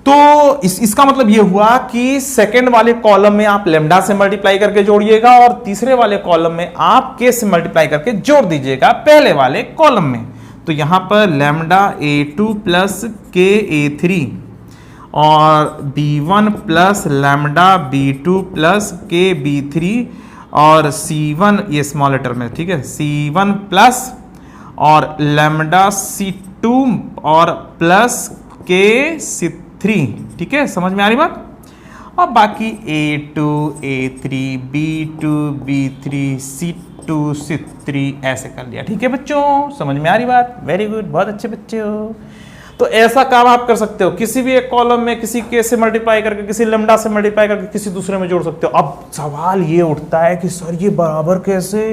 तो इसका मतलब ये हुआ कि सेकंड वाले कॉलम में आप लैम्डा से मल्टीप्लाई करके जोड़िएगा और तीसरे वाले कॉलम में आप K से मल्टीप्लाई करके जोड़ दीजिएगा पहले वाले कॉलम में। तो यहां पर lambda A2 plus K A3 और B1 plus lambda B2 plus K B3 और C1, ये स्मॉल लेटर में, ठीक है, C1 प्लस और लैम्डा C2 और प्लस K C3, ठीक है, समझ में आ रही बात। और बाकी A2 A3 B2 B3 C2 C3 ऐसे कर लिया, ठीक है बच्चों, समझ में आ रही बात, वेरी गुड, बहुत अच्छे बच्चे हो। तो ऐसा काम आप कर सकते हो, किसी भी एक कॉलम में किसी K से मल्टीप्लाई करके, किसी लैम्डा से मल्टीप्लाई करके किसी दूसरे में जोड़ सकते हो। अब सवाल ये उठता है कि सर ये बराबर कैसे,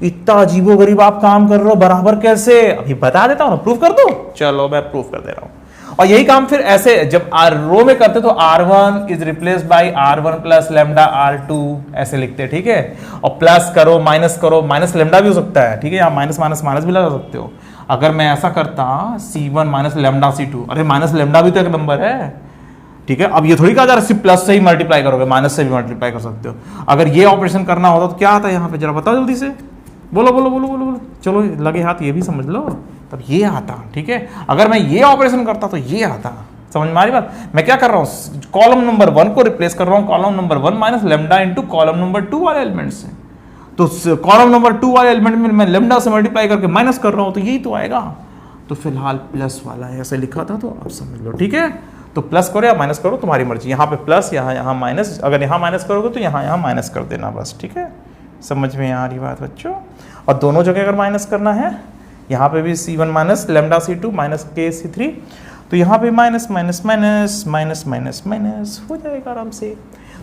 इतना अजीबोगरीब आप काम कर रहे हो, बराबर कैसे, अभी बता देता हूं ना, प्रूफ कर दो, चलो मैं प्रूफ कर दे रहा हूं। और यही काम फिर ऐसे जब रो में करते तो R1 is replaced by R1 plus lambda R2 ऐसे लिखते, ठीक है। और प्लस करो, माइनस लैम्डा भी हो सकता है, ठीक है, यहाँ माइनस माइनस माइनस भी लगा सकते हो। अगर मैं ऐसा करता C1 माइनस लैम्डा C2, अरे माइनस लैम्डा भी तो एक नंबर है, ठीक है। अब ये थोड़ी कहा जा रहा है सिर्फ प्लस से ही मल्टीप्लाई करोगे, माइनस से भी मल्टीप्लाई कर सकते हो। अगर ये ऑपरेशन करना होता तो क्या आता है यहाँ पे, जरा बताओ जल्दी से, बोलो बोलो बोलो बोलो बोलो, चलो लगे हाथ ये भी समझ लो, तब ये आता, ठीक है। अगर मैं ये ऑपरेशन करता तो ये आता, समझ में आ रही बात। मैं क्या कर रहा हूँ, कॉलम नंबर 1 को रिप्लेस कर रहा हूँ column number 1 minus lambda into column number 2 वाले एलिमेंट से। तो कॉलम नंबर 2 वाले एलिमेंट में मैं लैम्डा से मल्टीप्लाई करके माइनस कर रहा हूं, तो यही तो आएगा। तो फिलहाल प्लस वाला है, ऐसे लिखा था, तो अब समझ लो, ठीक है। तो प्लस करो या माइनस करो, तुम्हारी मर्जी, यहाँ पे प्लस, यहाँ माइनस, अगर यहाँ माइनस करोगे तो यहाँ माइनस कर देना बस, ठीक है। समझ में आ रही बात बच्चों। और दोनों जगह अगर माइनस करना है, यहाँ पे भी C1 minus lambda C2 minus K C3, तो यहाँ पे minus minus minus minus minus minus हो जाएगा आराम से।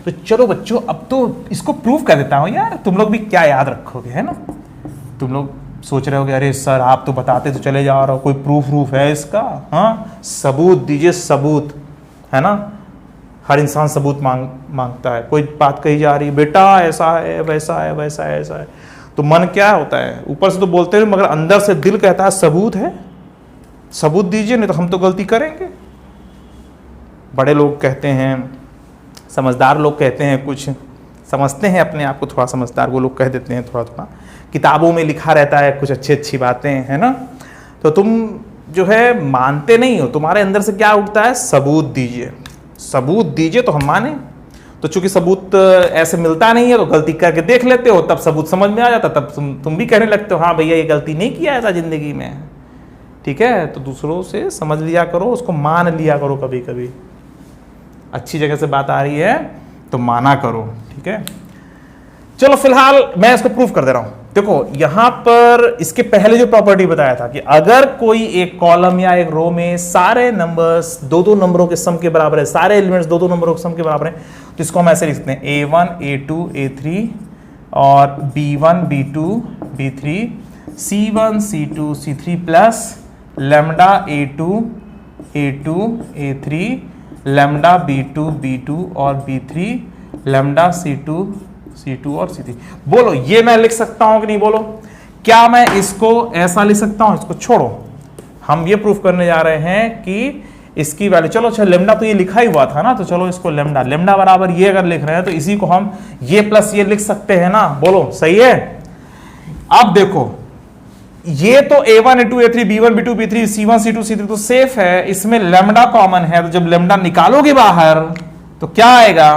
तो चलो बच्चों, अब तो इसको प्रूव कर देता हूं यार, तुम लोग भी क्या याद रखोगे, है ना। तुम लोग सोच रहे हो कि अरे सर आप तो बताते तो चले जा रहे हो, कोई प्रूफ है इसका? हाँ, सबूत दीजिए, सबूत, है ना। हर इंसान सबूत मांगता है। कोई बात कही जा रही है, बेटा ऐसा है, वैसा है, वैसा है, ऐसा है, तो मन क्या होता है, ऊपर से तो बोलते हैं मगर अंदर से दिल कहता है सबूत है, सबूत दीजिए, नहीं तो हम तो गलती करेंगे। बड़े लोग कहते हैं, समझदार लोग कहते हैं, कुछ समझते हैं अपने आप को थोड़ा समझदार, वो लोग कह देते हैं थोड़ा थोड़ा, किताबों में लिखा रहता है कुछ अच्छी अच्छी बातें, है ना। तो तुम जो है मानते नहीं हो, तुम्हारे अंदर से क्या उठता है, सबूत दीजिए, सबूत दीजिए तो हम माने। तो चूंकि सबूत ऐसे मिलता नहीं है तो गलती करके देख लेते हो, तब सबूत समझ में आ जाता, तब तुम भी कहने लगते हो हाँ भैया ये गलती नहीं किया ऐसा जिंदगी में, ठीक है। तो दूसरों से समझ लिया करो, उसको मान लिया करो, कभी कभी अच्छी जगह से बात आ रही है तो माना करो, ठीक है। चलो फिलहाल मैं इसको प्रूफ कर दे रहा हूं। देखो यहां पर इसके पहले जो प्रॉपर्टी बताया था कि अगर कोई एक कॉलम या एक रो में सारे नंबर्स दो दो नंबरों के सम के बराबर है, सारे एलिमेंट्स दो दो नंबरों के सम के बराबर है, तो इसको हम ऐसे लिख सकते हैं A1 A2 A3 और B1 B2 B3 C1 C2 C3 plus lambda A2 A2 A3 lambda B2 B2 और B3 लैम्डा C2 C2 और C3। बोलो ये मैं लिख सकता हूं कि नहीं, बोलो क्या मैं इसको ऐसा लिख सकता हूं? इसको छोड़ो, हम ये प्रूफ करने जा रहे हैं कि इसकी वैल्यू, चलो अच्छा लेमडा तो ये लिखा ही हुआ था ना, तो चलो इसको लेमडा बराबर ये अगर लिख रहे हैं तो इसी को हम ये प्लस ये लिख सकते हैं ना, बोलो सही है। अब देखो ये तो A1 A2 A3 B1 B2 B3 C1 C2 C3 तो सेफ है, इसमें लेमडा कॉमन है, तो जब लेमडा निकालोगे बाहर तो क्या आएगा,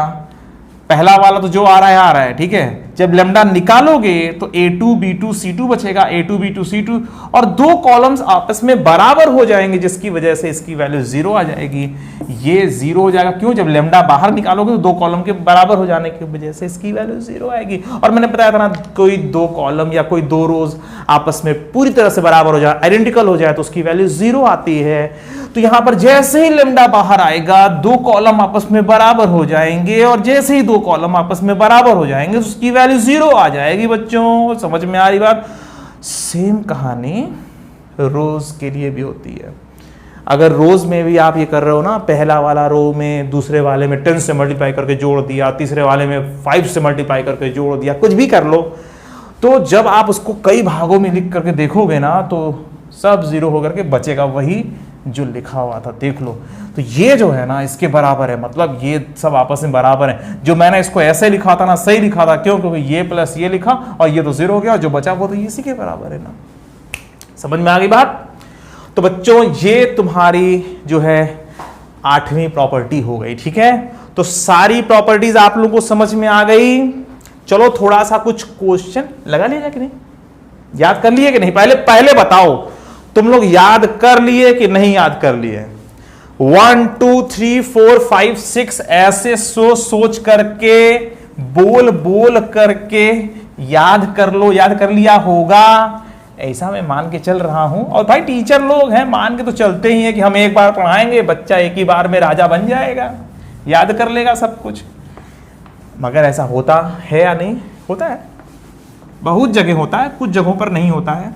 पहला वाला तो जो आ रहा है, ठीक है। जब लेमडा निकालोगे तो A2 B2 C2 बचेगा, A2 B2 C2, और दो कॉलम्स आपस में बराबर हो जाएंगे जिसकी वजह से इसकी वैल्यू 0 आ जाएगी। ये 0 हो जाएगा, क्यों? जब लेमडा बाहर निकालोगे तो दो कॉलम के बराबर हो जाने की वजह से इसकी वैल्यू 0 आएगी। और मैंने बताया था ना, कोई दो कॉलम या कोई दो रोज आपस में पूरी तरह से बराबर हो जाए, आइडेंटिकल हो जाए, तो उसकी वैल्यू 0 आती है। तो यहां पर जैसे ही लेमडा बाहर आएगा दो कॉलम आपस में बराबर हो जाएंगे, और जैसे ही दो कॉलम आपस में बराबर हो जाएंगे तो उसकी वैल्यू 0 आ जाएगी। बच्चों समझ में आ रही बात? सेम कहानी रोज के लिए भी होती है। अगर रोज में भी आप ये कर रहे हो ना, पहला वाला रो में दूसरे वाले में 10 से मल्टीप्लाई करके जोड़ दिया, तीसरे वाले में 5 से मल्टीप्लाई करके जोड़ दिया, कुछ भी कर लो, तो जब आप उसको कई भागों में लिख करके देखोगे ना तो सब 0 होकर के बचेगा वही जो लिखा हुआ था, देख लो। तो ये जो है ना इसके बराबर है, मतलब ये सब आपस में बराबर है। जो मैंने इसको ऐसे लिखा था ना, सही लिखा था, क्यों? क्योंकि ये प्लस ये लिखा और ये तो 0 हो गया, जो बचा वो तो इसी के बराबर है ना। समझ में आ गई बात? तो बच्चों ये तुम्हारी जो है 8वीं प्रॉपर्टी हो गई, ठीक है। तो सारी प्रॉपर्टीज आप लोगों को समझ में आ गई। चलो थोड़ा सा कुछ क्वेश्चन लगा लिया कि नहीं, याद कर लिए कि नहीं, पहले बताओ तुम लोग याद कर लिए कि नहीं याद कर लिए? 1 2 3 4 5 6 ऐसे सोच करके बोल करके याद कर लो, याद कर लिया होगा ऐसा मैं मान के चल रहा हूं। और भाई टीचर लोग हैं, मान के तो चलते ही हैं कि हम एक बार पढ़ाएंगे, बच्चा एक ही बार में राजा बन जाएगा, याद कर लेगा सब कुछ। मगर ऐसा होता है या नहीं? होता है, बहुत जगह होता है, कुछ जगहों पर नहीं होता है।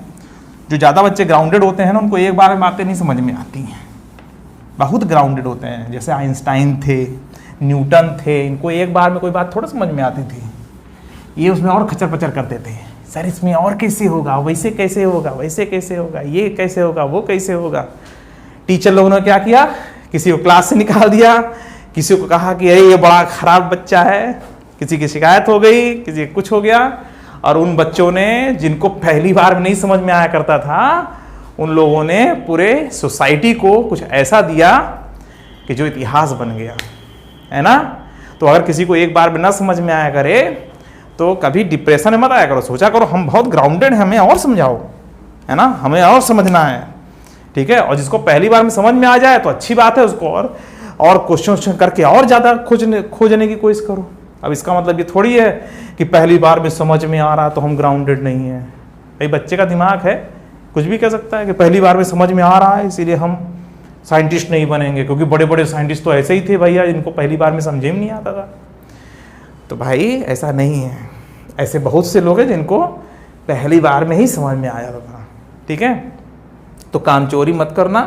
जो ज़्यादा बच्चे ग्राउंडेड होते हैं ना, उनको एक बार में बातें नहीं समझ में आती हैं। बहुत ग्राउंडेड होते हैं, जैसे आइंस्टाइन थे, न्यूटन थे, इनको एक बार में कोई बात थोड़ा समझ में आती थी, ये उसमें और खचर पचर करते थे। सर इसमें और कैसे होगा, वैसे कैसे होगा, वैसे कैसे होगा, ये कैसे होगा, वो कैसे होगा। टीचर लोगों ने क्या किया, किसी को क्लास से निकाल दिया, किसी को कहा कि अरे ये बड़ा खराब बच्चा है, किसी की शिकायत हो गई, किसी को कुछ हो गया। और उन बच्चों ने जिनको पहली बार में नहीं समझ में आया करता था, उन लोगों ने पूरे सोसाइटी को कुछ ऐसा दिया कि जो इतिहास बन गया, है ना। तो अगर किसी को एक बार में ना समझ में आया करे तो कभी डिप्रेशन में मत आया करो, सोचा करो हम बहुत ग्राउंडेड हैं, हमें और समझाओ, है ना, हमें और समझना है, ठीक है। और जिसको पहली बार में समझ में आ जाए तो अच्छी बात है, उसको और क्वेश्चन करके और ज़्यादा खोजने की कोशिश करो। अब इसका मतलब ये थोड़ी है कि पहली बार में समझ में आ रहा तो हम ग्राउंडेड नहीं है। भाई बच्चे का दिमाग है, कुछ भी कह सकता है कि पहली बार में समझ में आ रहा है इसीलिए हम साइंटिस्ट नहीं बनेंगे, क्योंकि बड़े बड़े साइंटिस्ट तो ऐसे ही थे भैया, इनको पहली बार में समझ में नहीं आता था। तो भाई ऐसा नहीं है, ऐसे बहुत से लोग हैं जिनको पहली बार में ही समझ में आ जाता था। ठीक है, तो कामचोरी मत करना।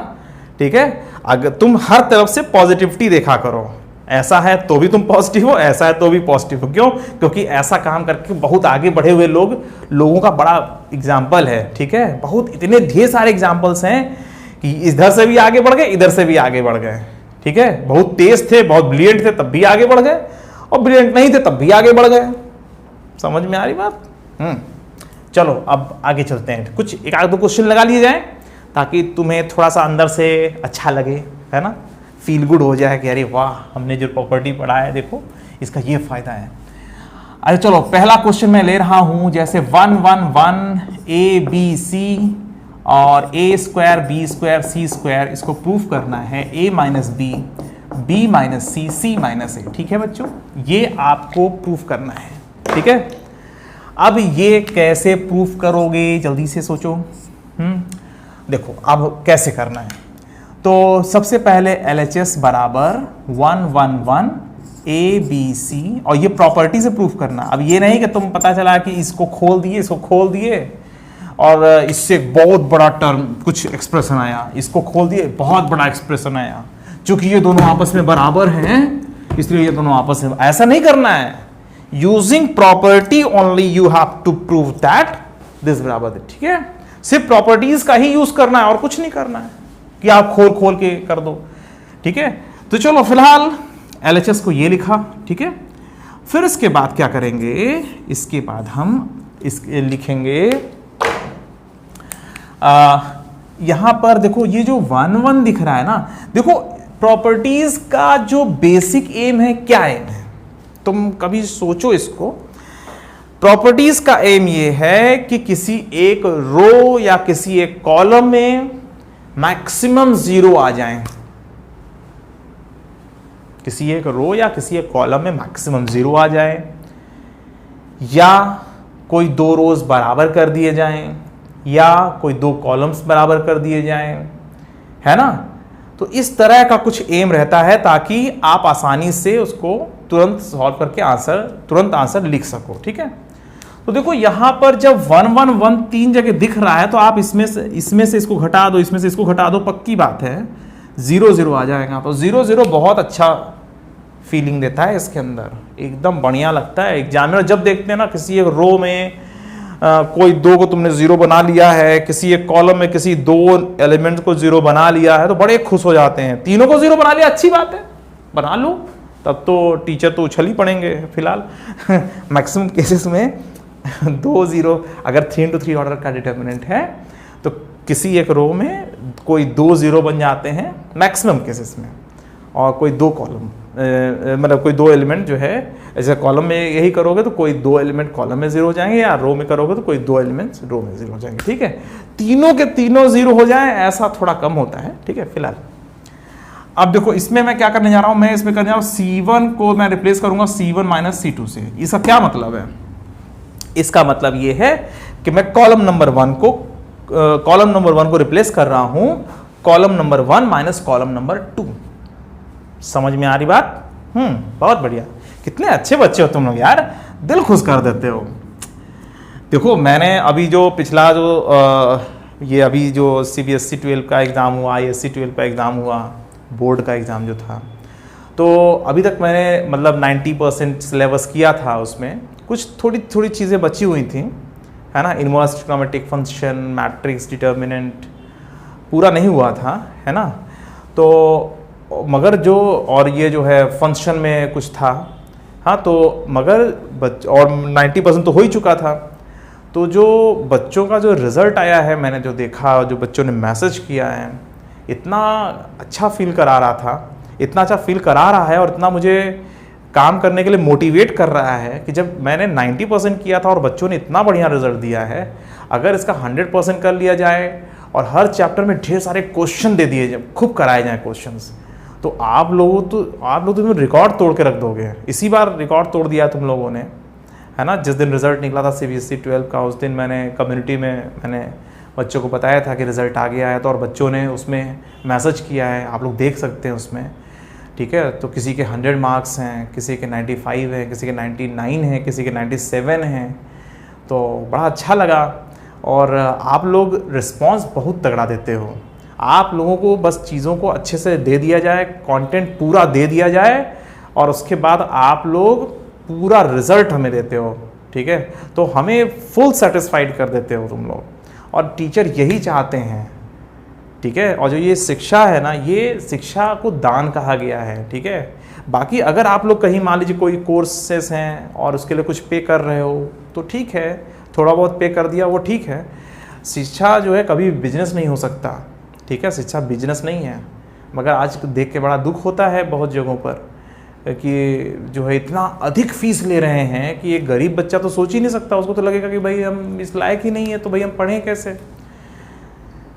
ठीक है, अगर तुम हर तरफ से पॉजिटिविटी देखा करो, ऐसा है तो भी तुम पॉजिटिव हो, ऐसा है तो भी पॉजिटिव हो। क्यों? क्योंकि ऐसा काम करके बहुत आगे बढ़े हुए लोगों का बड़ा एग्जाम्पल है। ठीक है, बहुत इतने ढेर सारे एग्जाम्पल्स हैं कि इधर से भी आगे बढ़ गए, इधर से भी आगे बढ़ गए। ठीक है, बहुत तेज थे, बहुत ब्रिलियंट थे, तब भी आगे बढ़ गए, और ब्रिलियंट नहीं थे तब भी आगे बढ़ गए। समझ में आ रही बात? चलो अब आगे चलते हैं, कुछ एक आध दो क्वेश्चन लगा लिए जाए ताकि तुम्हें थोड़ा सा अंदर से अच्छा लगे, है ना, फील गुड हो जाए कि अरे वाह, हमने जो प्रॉपर्टी पढ़ा है देखो इसका ये फायदा है। अरे चलो पहला क्वेश्चन मैं ले रहा हूं, जैसे 1 1 1 ABC और A square B square C square, इसको प्रूफ करना है A minus B, B minus C, C minus A। ठीक है बच्चों, ये आपको प्रूफ करना है। ठीक है, अब ये कैसे प्रूफ करोगे, जल्दी से सोचो। देखो अब कैसे करना है, तो सबसे पहले LHS बराबर 1 1 1 ABC, और ये प्रॉपर्टी से प्रूफ करना। अब ये नहीं कि तुम पता चला कि इसको खोल दिए, इसको खोल दिए और इससे बहुत बड़ा टर्म कुछ एक्सप्रेशन आया, इसको खोल दिए बहुत बड़ा एक्सप्रेशन आया। चूंकि ये दोनों आपस में बराबर हैं इसलिए ये दोनों आपस में, ऐसा नहीं करना है। Using property only you have to prove that this बराबर। ठीक है, सिर्फ प्रॉपर्टीज का ही यूज करना है और कुछ नहीं करना है कि आप खोल खोल के कर दो। ठीक है, तो चलो फिलहाल LHS को ये लिखा। ठीक है, फिर इसके बाद क्या करेंगे, इसके बाद हम लिखेंगे यहां पर देखो ये जो 1 1 दिख रहा है ना, देखो प्रॉपर्टीज का जो बेसिक एम है, क्या एम है, तुम कभी सोचो इसको। प्रॉपर्टीज का एम ये है कि किसी एक रो या किसी एक कॉलम में मैक्सिमम 0 आ जाए, किसी एक रो या किसी एक कॉलम में मैक्सिमम 0 आ जाए, या कोई दो रोज बराबर कर दिए जाएं, या कोई दो कॉलम्स बराबर कर दिए जाएं, है ना। तो इस तरह का कुछ एम रहता है ताकि आप आसानी से उसको तुरंत सॉल्व करके तुरंत आंसर लिख सको। ठीक है, तो देखो यहां पर जब 1 1 1 तीन जगह दिख रहा है तो आप इसमें से इसको घटा दो, इसमें से इसको घटा दो, पक्की बात है 0 0 आ जाएगा। तो 0 0 बहुत अच्छा फीलिंग देता है, इसके अंदर एकदम बढ़िया लगता है। एग्जामिनर जब देखते हैं ना किसी एक रो में कोई दो को तुमने 0 बना लिया है, किसी एक कॉलम में किसी दो एलिमेंट को 0 बना लिया है, तो बड़े खुश हो जाते हैं। तीनों को 0 बना लिया, अच्छी बात है, बना लो, तब तो टीचर तो उछल ही पड़ेंगे। फिलहाल मैक्सिमम केसेस में 2 0, अगर 3 into 3 ऑर्डर का डिटर्मिनेंट है तो किसी एक रो में कोई 2 0 बन जाते हैं मैक्सिमम केसेस में, और कोई दो कॉलम मतलब कोई दो एलिमेंट जो है, ऐसे कॉलम में यही करोगे तो कोई दो एलिमेंट कॉलम में 0 हो जाएंगे, या रो में करोगे तो कोई दो एलिमेंट्स रो में 0 हो जाएंगे। ठीक है, तीनों के तीनों 0 हो जाए ऐसा थोड़ा कम होता है। ठीक है, फिलहाल अब देखो इसमें मैं क्या करने जा रहा हूं, मैं इसमें करने जा रहा हूं C1 को मैं रिप्लेस करूंगा C1 माइनस C2 से। इसका क्या मतलब है, इसका मतलब ये है कि मैं कॉलम नंबर 1 को रिप्लेस कर रहा हूं column number 1 minus column number 2। समझ में आ रही बात? बहुत बढ़िया, कितने अच्छे बच्चे हो तुम लोग यार, दिल खुश कर देते हो। देखो मैंने अभी जो पिछला ये अभी जो CBSE 12 का एग्जाम हुआ, ISC 12 का एग्जाम हुआ, बोर्ड का एग्जाम जो था, तो अभी तक मैंने मतलब 90% सिलेबस किया था। उसमें कुछ थोड़ी चीज़ें बची हुई थी, है ना। Inverse trigonometric function, matrix, determinant पूरा नहीं हुआ था, है ना। तो मगर जो और ये जो है फंक्शन में कुछ था, हाँ, तो मगर और 90% तो हो ही चुका था। तो जो बच्चों का जो रिज़ल्ट आया है, मैंने जो देखा, जो बच्चों ने मैसेज किया है, इतना अच्छा फील करा रहा था, इतना अच्छा फील करा रहा है और इतना मुझे काम करने के लिए मोटिवेट कर रहा है कि जब मैंने 90% किया था और बच्चों ने इतना बढ़िया रिजल्ट दिया है, अगर इसका 100% कर लिया जाए और हर चैप्टर में ढेर सारे क्वेश्चन दे दिए जाए, खूब कराए जाए क्वेश्चंस, तो आप लोग तो रिकॉर्ड तोड़ के रख दोगे। इसी बार रिकॉर्ड तोड़ दिया तुम लोगों ने, है ना। जिस दिन रिजल्ट निकला था CBSE 12 का, उस दिन मैंने कम्युनिटी में मैंने बच्चों को बताया था कि रिज़ल्ट आ गया है, तो और बच्चों ने उसमें मैसेज किया है, आप लोग देख सकते हैं उसमें। ठीक है, तो किसी के 100 मार्क्स हैं, किसी के 95 हैं, किसी के 99 हैं, किसी के 97 हैं। तो बड़ा अच्छा लगा। और आप लोग रिस्पांस बहुत तगड़ा देते हो। आप लोगों को बस चीज़ों को अच्छे से दे दिया जाए, कंटेंट पूरा दे दिया जाए, और उसके बाद आप लोग पूरा रिजल्ट हमें देते हो, ठीक है। तो हमें फुल सेटिस्फाइड कर देते हो तुम लोग, और टीचर यही चाहते हैं, ठीक है। और जो ये शिक्षा है ना, ये शिक्षा को दान कहा गया है, ठीक है। बाकी अगर आप लोग कहीं मान लीजिए कोई कोर्सेस हैं और उसके लिए कुछ पे कर रहे हो तो ठीक है, थोड़ा बहुत पे कर दिया वो ठीक है। शिक्षा जो है कभी बिजनेस नहीं हो सकता, ठीक है। शिक्षा बिजनेस नहीं है। मगर आज देख के बड़ा दुख होता है बहुत जगहों पर कि जो है इतना अधिक फीस ले रहे हैं कि एक गरीब बच्चा तो सोच ही नहीं सकता, उसको तो लगेगा कि भाई हम इस लायक ही नहीं है तो भाई हम पढ़ें कैसे।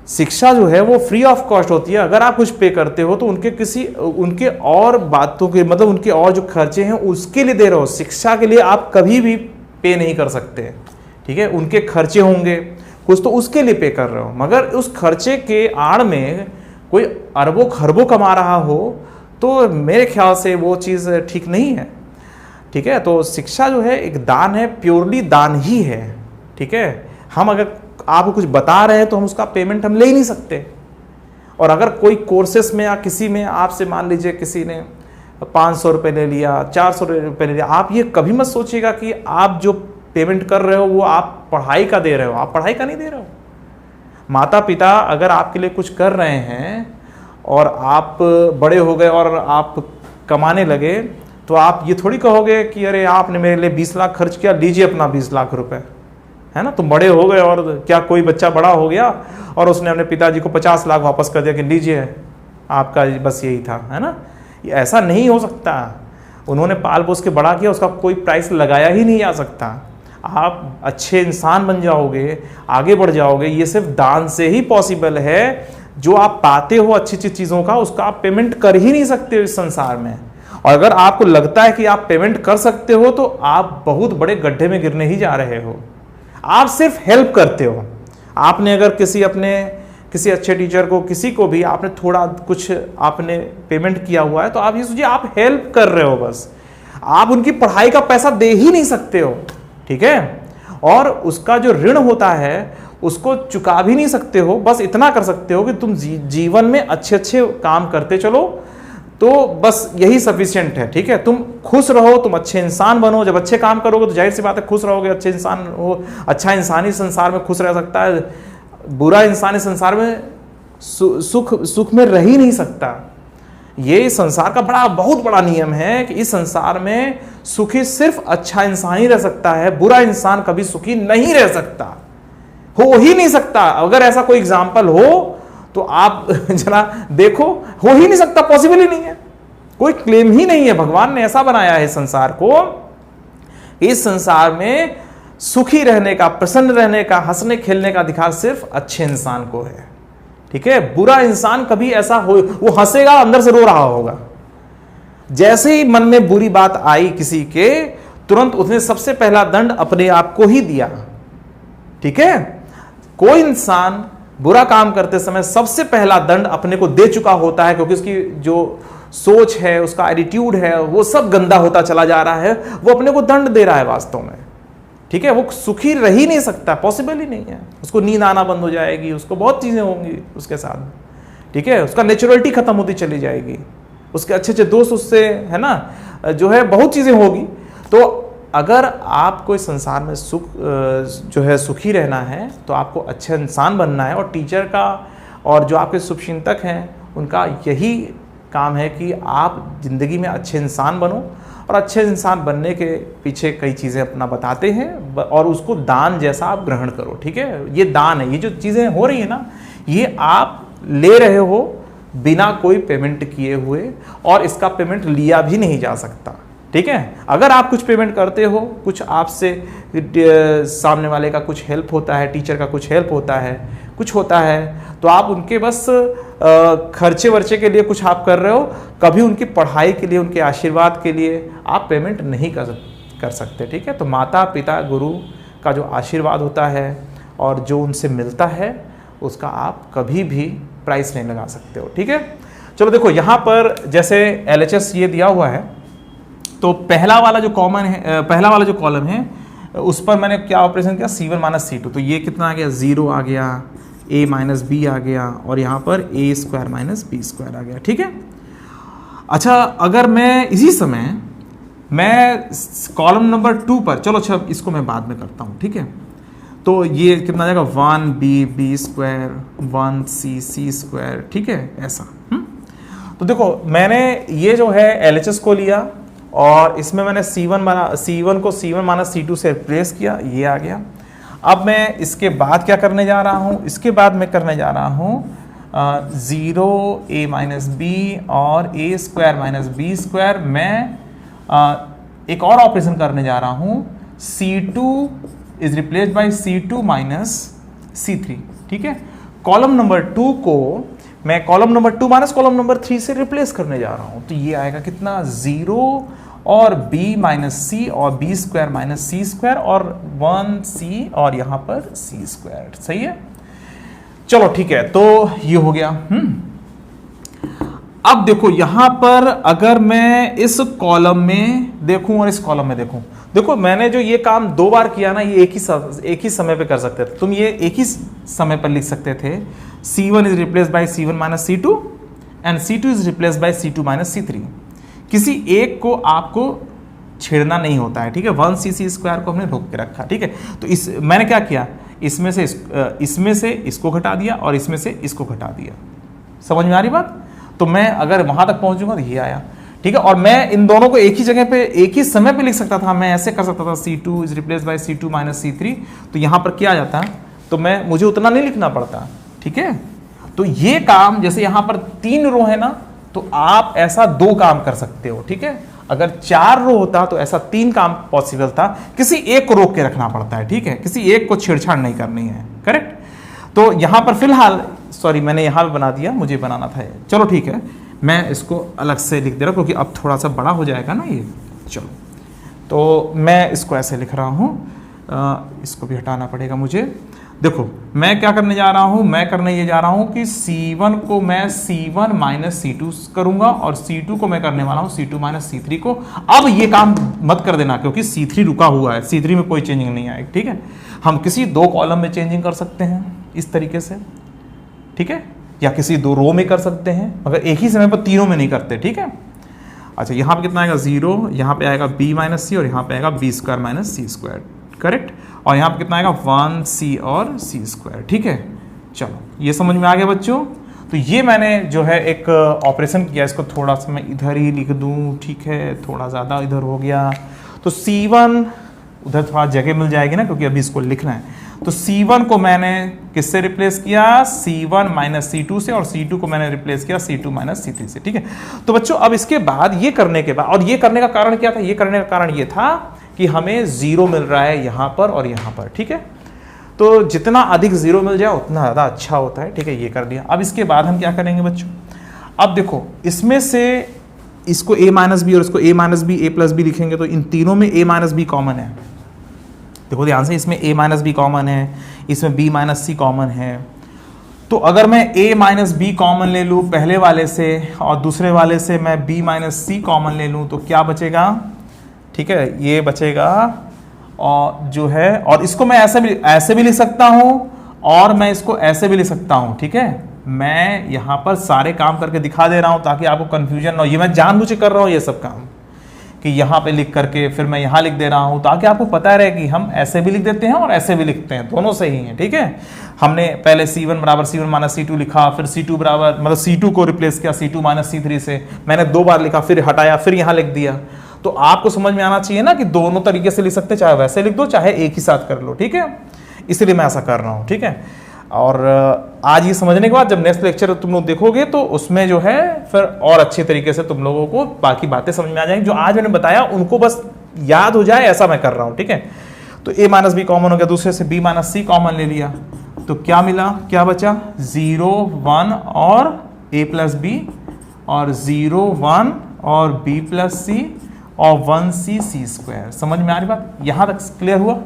शिक्षा जो है वो फ्री ऑफ कॉस्ट होती है। अगर आप कुछ पे करते हो तो उनके और बातों के मतलब उनके और जो खर्चे हैं उसके लिए दे रहे हो। शिक्षा के लिए आप कभी भी पे नहीं कर सकते, ठीक है। उनके खर्चे होंगे कुछ तो उसके लिए पे कर रहे हो, मगर उस खर्चे के आड़ में कोई अरबों खरबों कमा रहा हो तो मेरे ख्याल से वो चीज़ ठीक नहीं है, ठीक है। तो शिक्षा जो है एक दान है, प्योरली दान ही है, ठीक है। हम अगर आपको कुछ बता रहे हैं तो हम उसका पेमेंट हम ले ही नहीं सकते। और अगर कोई कोर्सेस में या किसी में आपसे मान लीजिए किसी ने 500 रुपये ले लिया, 400 रुपये ले लिया, आप ये कभी मत सोचिएगा कि आप जो पेमेंट कर रहे हो वो आप पढ़ाई का दे रहे हो। आप पढ़ाई का नहीं दे रहे हो। माता पिता अगर आपके लिए कुछ कर रहे हैं और आप बड़े हो गए और आप कमाने लगे तो आप ये थोड़ी कहोगे कि अरे आपने मेरे लिए 20 लाख खर्च किया, लीजिए अपना 20 लाख रुपए, है ना। तुम बड़े हो गए और क्या कोई बच्चा बड़ा हो गया और उसने अपने पिताजी को 50 लाख वापस कर दिया कि लीजिए आपका बस यही था, है ना। ये ऐसा नहीं हो सकता। उन्होंने पाल पोस के बड़ा किया, उसका कोई प्राइस लगाया ही नहीं जा सकता। आप अच्छे इंसान बन जाओगे, आगे बढ़ जाओगे, ये सिर्फ दान से ही पॉसिबल है। जो आप पाते हो अच्छी अच्छी चीज़ों का, उसका आप पेमेंट कर ही नहीं सकते इस संसार में। और अगर आपको लगता है कि आप पेमेंट कर सकते हो तो आप बहुत बड़े गड्ढे में गिरने ही जा रहे हो। आप सिर्फ हेल्प करते हो। आपने अगर किसी अच्छे टीचर को, किसी को भी आपने थोड़ा कुछ आपने पेमेंट किया हुआ है तो आप ये सोचिए आप हेल्प कर रहे हो बस। आप उनकी पढ़ाई का पैसा दे ही नहीं सकते हो, ठीक है। और उसका जो ऋण होता है उसको चुका भी नहीं सकते हो। बस इतना कर सकते हो कि तुम जीवन में अच्छे अच्छे काम करते चलो, तो बस यही सफिशिएंट है, ठीक है। तुम खुश रहो, तुम अच्छे इंसान बनो। जब अच्छे काम करोगे तो जाहिर सी बात है खुश रहोगे, अच्छे इंसान हो। अच्छा इंसान ही संसार में खुश रह सकता है, बुरा इंसान इस संसार में सुख में रह ही नहीं सकता। ये संसार का बहुत बड़ा नियम है कि इस संसार में सुखी सिर्फ अच्छा इंसान ही रह सकता है, बुरा इंसान कभी सुखी नहीं रह सकता, हो ही नहीं सकता। अगर ऐसा कोई एग्जाम्पल हो तो आप जरा देखो, हो ही नहीं सकता, पॉसिबल ही नहीं है, कोई क्लेम ही नहीं है। भगवान ने ऐसा बनाया है संसार को, इस संसार में सुखी रहने का, प्रसन्न रहने का, हंसने खेलने का अधिकार सिर्फ अच्छे इंसान को है, ठीक है। बुरा इंसान कभी ऐसा हो, वो हंसेगा अंदर से रो रहा होगा। जैसे ही मन में बुरी बात आई किसी के, तुरंत उसने सबसे पहला दंड अपने आप को ही दिया, ठीक है। कोई इंसान बुरा काम करते समय सबसे पहला दंड अपने को दे चुका होता है, क्योंकि उसकी जो सोच है, उसका एटीट्यूड है, वो सब गंदा होता चला जा रहा है। वो अपने को दंड दे रहा है वास्तव में, ठीक है। वो सुखी रह ही नहीं सकता, पॉसिबल ही नहीं है। उसको नींद आना बंद हो जाएगी, उसको बहुत चीजें होंगी उसके साथ, ठीक है। उसका नेचुरलिटी खत्म होती चली जाएगी, उसके अच्छे अच्छे दोस्त उससे, है ना, जो है बहुत चीजें होगी। तो अगर आपको इस संसार में सुख जो है सुखी रहना है तो आपको अच्छा इंसान बनना है। और टीचर का और जो आपके शुभचिंतक हैं उनका यही काम है कि आप जिंदगी में अच्छे इंसान बनो, और अच्छे इंसान बनने के पीछे कई चीज़ें अपना बताते हैं और उसको दान जैसा आप ग्रहण करो, ठीक है। ये दान है। ये जो चीज़ें हो रही है ना, ये आप ले रहे हो बिना कोई पेमेंट किए हुए, और इसका पेमेंट लिया भी नहीं जा सकता, ठीक है। अगर आप कुछ पेमेंट करते हो, कुछ आपसे सामने वाले का कुछ हेल्प होता है, टीचर का कुछ हेल्प होता है, कुछ होता है, तो आप उनके बस खर्चे वर्चे के लिए कुछ आप कर रहे हो। कभी उनकी पढ़ाई के लिए, उनके आशीर्वाद के लिए आप पेमेंट नहीं कर सकते, ठीक है। तो माता पिता गुरु का जो आशीर्वाद होता है और जो उनसे मिलता है, उसका आप कभी भी प्राइस नहीं लगा सकते हो, ठीक है। चलो देखो, यहाँ पर जैसे LHS ये दिया हुआ है, तो पहला वाला जो कॉलम है उस पर मैंने क्या ऑपरेशन किया, C1 माइनस C2, तो ये कितना आ गया, 0 आ गया, a माइनस बी आ गया, और यहाँ पर a square minus B square आ गया, ठीक है। अच्छा, अगर मैं इसी समय मैं कॉलम नंबर 2 पर, चलो अच्छा इसको मैं बाद में करता हूँ, ठीक है। तो ये कितना आ जाएगा, 1b स्क्वायर 1c स्क्वायर, ठीक है, ऐसा। तो देखो मैंने ये जो है LHS को लिया और इसमें मैंने C1 को C1 माइनस C2 से रिप्लेस किया, ये आ गया। अब मैं इसके बाद क्या करने जा रहा हूँ, इसके बाद मैं करने जा रहा हूँ 0 a माइनस बी और a square minus B square. मैं एक और ऑपरेशन करने जा रहा हूँ, C2 is replaced by C2 minus C3, ठीक है। कॉलम नंबर 2 को मैं column number 2 minus column number 3 से रिप्लेस करने जा रहा हूं, तो ये आएगा कितना, 0 और b माइनस सी और b स्क्वायर माइनस सी स्क्वायर और 1c और यहां पर c स्क्वायर, सही है। चलो ठीक है, तो ये हो गया। अब देखो यहां पर अगर मैं इस कॉलम में देखूं और इस कॉलम में देखूं, देखो मैंने जो ये काम 2 बार किया ना, ये एक ही समय पे कर सकते थे तुम, ये एक ही समय पर लिख सकते थे, C1 is replaced by C1 minus C2 and C2 is replaced by C2 minus C3। किसी एक को आपको छेड़ना नहीं होता है, ठीक है। 1c स्क्वायर को हमने रोक के रखा, ठीक है। तो इस मैंने क्या किया, इसमें से इसको घटा दिया और इसमें से इसको घटा दिया, समझ में आ रही बात। तो मैं अगर वहां तक पहुंचूंगा तो ये आया, ठीक है। और मैं इन दोनों को एक ही जगह पे एक ही समय पे लिख सकता था, मैं ऐसे कर सकता था, C2 is replaced by C2 minus C3, तो यहां पर क्या आ जाता, तो मुझे उतना नहीं लिखना पड़ता, ठीक है। तो ये काम जैसे यहां पर 3 रो है ना, तो आप ऐसा 2 काम कर सकते हो, ठीक है। अगर 4 रो होता तो ऐसा 3 काम पॉसिबल था, किसी एक को रोक के रखना पड़ता है, ठीक है, किसी एक को छेड़छाड़ नहीं करनी है, करेक्ट। तो यहां पर फिलहाल, सॉरी मैंने यहां पे बना दिया, मुझे बनाना था, चलो ठीक है, मैं इसको अलग से लिख दे रहा हूं क्योंकि अब थोड़ा सा बड़ा हो जाएगा ना ये। चलो, तो मैं इसको ऐसे लिख रहा हूं, इसको भी हटाना पड़ेगा मुझे। देखो मैं क्या करने जा रहा हूं, मैं करने ये जा रहा हूं कि C1 को मैं C1 माइनस C2 करूंगा और C2 को मैं करने वाला हूं C2 माइनस C3 को। अब ये काम मत कर देना क्योंकि C3 रुका हुआ है, C3 में कोई चेंजिंग नहीं आएगी, ठीक है। हम किसी 2 कॉलम में चेंजिंग कर सकते हैं इस तरीके से, ठीक है, या किसी 2 रो में कर सकते हैं, मगर एक ही समय पर तीनों में नहीं करते, ठीक है। अच्छा, यहाँ पे कितना आएगा, 0, यहाँ पे आएगा b माइनस सी और यहाँ पे आएगा b स्क्वायर माइनस सी स्क्वायर, करेक्ट। और यहाँ पे कितना आएगा, 1c और c स्क्वायर, ठीक है। चलो ये समझ में आ गया बच्चों। तो ये मैंने जो है एक ऑपरेशन किया, इसको थोड़ा सा मैं इधर ही लिख दूँ, ठीक है, थोड़ा ज़्यादा इधर हो गया। तो C1 उधर थोड़ा जगह मिल जाएगी ना क्योंकि अभी इसको लिखना है। तो C1 को मैंने किससे रिप्लेस किया, C1 माइनस C2 से, और C2 को मैंने रिप्लेस किया C2 माइनस C3 से, ठीक है। तो बच्चों अब इसके बाद ये करने के बाद, और ये करने का कारण क्या था, ये करने का कारण ये था कि हमें 0 मिल रहा है यहाँ पर और यहाँ पर, ठीक है। तो जितना अधिक 0 मिल जाए उतना ज़्यादा अच्छा होता है, ठीक है। ये कर दिया। अब इसके बाद हम क्या करेंगे बच्चों, अब देखो इसमें से इसको a माइनस बी और इसको a minus B a plus B लिखेंगे तो इन तीनों में a माइनस बी कॉमन है। देखो ध्यान से, इसमें a माइनस बी कॉमन है, इसमें b माइनस सी कॉमन है। तो अगर मैं a माइनस बी कॉमन ले लूँ पहले वाले से और दूसरे वाले से मैं b माइनस सी कॉमन ले लूँ तो क्या बचेगा, ठीक है, ये बचेगा। और जो है, और इसको मैं ऐसे भी लिख सकता हूँ और मैं इसको ऐसे भी लिख सकता हूँ, ठीक है। मैं यहाँ पर सारे काम करके दिखा दे रहा हूँ ताकि आपको कंफ्यूजन ना हो। ये मैं जानबूझ के कर रहा हूँ ये सब काम, कि यहाँ पे लिख करके फिर मैं यहाँ लिख दे रहा हूँ ताकि आपको पता रहे कि हम ऐसे भी लिख देते हैं और ऐसे भी लिखते हैं, दोनों सही हैं, ठीक है। हमने पहले C1 बराबर C1 माइनस C2 लिखा, फिर C2 बराबर मतलब C2 को रिप्लेस किया C2 माइनस C3 से, मैंने 2 बार लिखा, फिर हटाया, फिर यहाँ लिख दिया। तो आपको समझ में आना चाहिए ना कि दोनों तरीके से लिख सकते, चाहे वैसे लिख दो चाहे एक ही साथ कर लो, ठीक है। इसलिए मैं ऐसा कर रहा हूँ, ठीक है। और आज ये समझने के बाद जब नेक्स्ट लेक्चर तुम लोग देखोगे तो उसमें जो है फिर और अच्छे तरीके से तुम लोगों को बाकी बातें समझ में आ जाएंगी। जो आज मैंने बताया उनको बस याद हो जाए, ऐसा मैं कर रहा हूँ, ठीक है। तो a माइनस बी कॉमन हो गया, दूसरे से b माइनस सी कॉमन ले लिया, तो क्या मिला, क्या बचा, 0 1 और a प्लस बी, और 0 1 और b प्लस सी और 1c c स्क्वायर। समझ में आ रही बात, यहां तक क्लियर हुआ।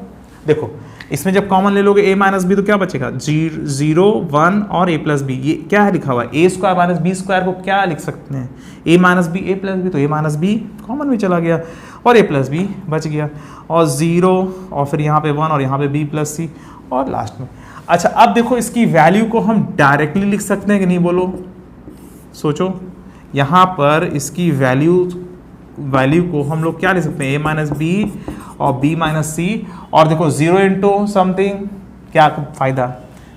देखो इसमें जब कॉमन ले लोगे a माइनस बी तो क्या बचेगा, 0 1 और a प्लस बी। ये क्या है लिखा हुआ है, a square minus B square को क्या लिख सकते हैं, a minus B a plus B, तो a माइनस बी कॉमन में चला गया। और a प्लस बी बच गया, और 0 और फिर यहाँ पे 1 और यहाँ पे b प्लस सी और लास्ट में। अच्छा अब देखो इसकी वैल्यू को हम डायरेक्टली लिख सकते हैं कि नहीं, बोलो सोचो। यहाँ पर इसकी वैल्यू को हम लोग क्या लिख सकते हैं, a माइनस बी और b माइनस सी, और देखो 0 इंटू समथिंग, क्या फायदा,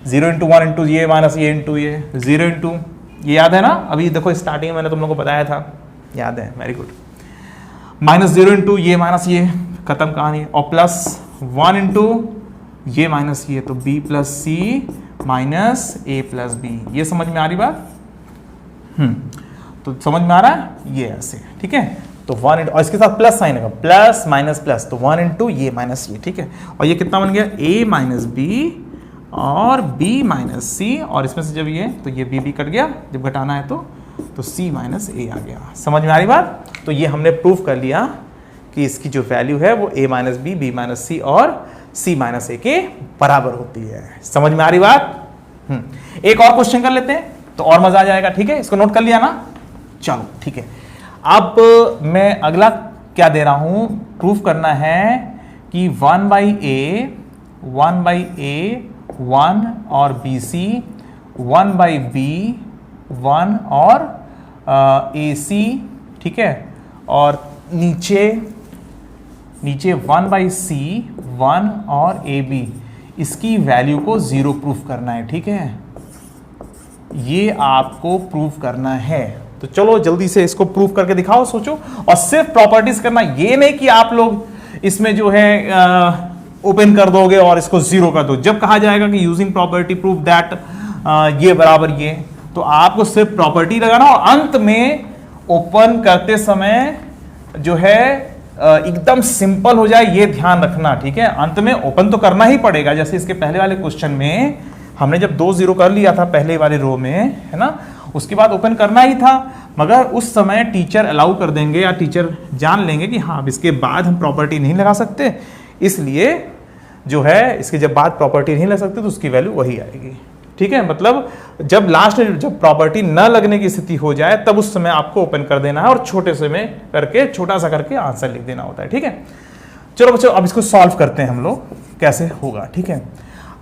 0 इंटू 1 इंटू ये माइनस ये इंटू ये, 0 इंटू ये याद है ना, अभी देखो स्टार्टिंग में मैंने तुम लोगों को बताया था, याद है, वेरी गुड, माइनस 0 इंटू ये माइनस ये, खत्म कहानी, और प्लस 1 इंटू ये माइनस ये, तो b plus C minus a plus B. ये समझ में आ रही बात? तो समझ में आ रहा है ये ऐसे, ठीक है। तो 1 इंटू, और इसके साथ प्लस साइन है, प्लस माइनस प्लस, तो 1 इंटू ये माइनस ये, ठीक है। और ये कितना बन गया, a माइनस बी और b माइनस सी, और इसमें से जब ये, तो ये b कट गया, जब घटाना है तो c माइनस a आ गया। समझ में आ रही बात? तो ये हमने प्रूव कर लिया कि इसकी जो वैल्यू है वो a minus B, b minus c और c माइनस a के बराबर होती है। समझ में आ रही बात? एक और क्वेश्चन कर लेते हैं तो और मजा आ जाएगा, ठीक है। इसको नोट कर लिया ना, चलो ठीक है। अब मैं अगला क्या दे रहा हूं, प्रूफ करना है कि 1 बाई ए 1 और बी सी, 1 बाई बी 1 और ए सी, ठीक है, और नीचे 1 बाई सी 1 और ए बी, इसकी वैल्यू को 0 प्रूफ करना है, ठीक है। ये आपको प्रूफ करना है, तो चलो जल्दी से इसको प्रूफ करके दिखाओ, सोचो। और सिर्फ प्रॉपर्टीज करना, ये नहीं कि आप लोग इसमें जो है ओपन कर दोगे और इसको 0 कर दो। जब कहा जाएगा कि यूजिंग प्रॉपर्टी प्रूफ दैट ये बराबर ये, तो आपको सिर्फ प्रॉपर्टी लगाना और अंत में ओपन करते समय जो है एकदम सिंपल हो जाए, ये ध्यान रखना, ठीक है। अंत में ओपन तो करना ही पड़ेगा, जैसे इसके पहले वाले क्वेश्चन में हमने जब 2 0 कर लिया था पहले वाले रो में, है ना, उसके बाद ओपन करना ही था, मगर उस समय टीचर अलाउ कर देंगे या टीचर जान लेंगे कि हाँ अब इसके बाद हम प्रॉपर्टी नहीं लगा सकते, इसलिए जो है इसके जब बाद प्रॉपर्टी नहीं लगा सकते तो उसकी वैल्यू वही आएगी, ठीक है। मतलब जब लास्ट जब प्रॉपर्टी न लगने की स्थिति हो जाए तब उस समय आपको ओपन कर देना है और छोटे से में करके, छोटा सा करके आंसर लिख देना होता है, ठीक है। चलो बच्चों अब इसको सॉल्व करते हैं हम लोग, कैसे होगा, ठीक है।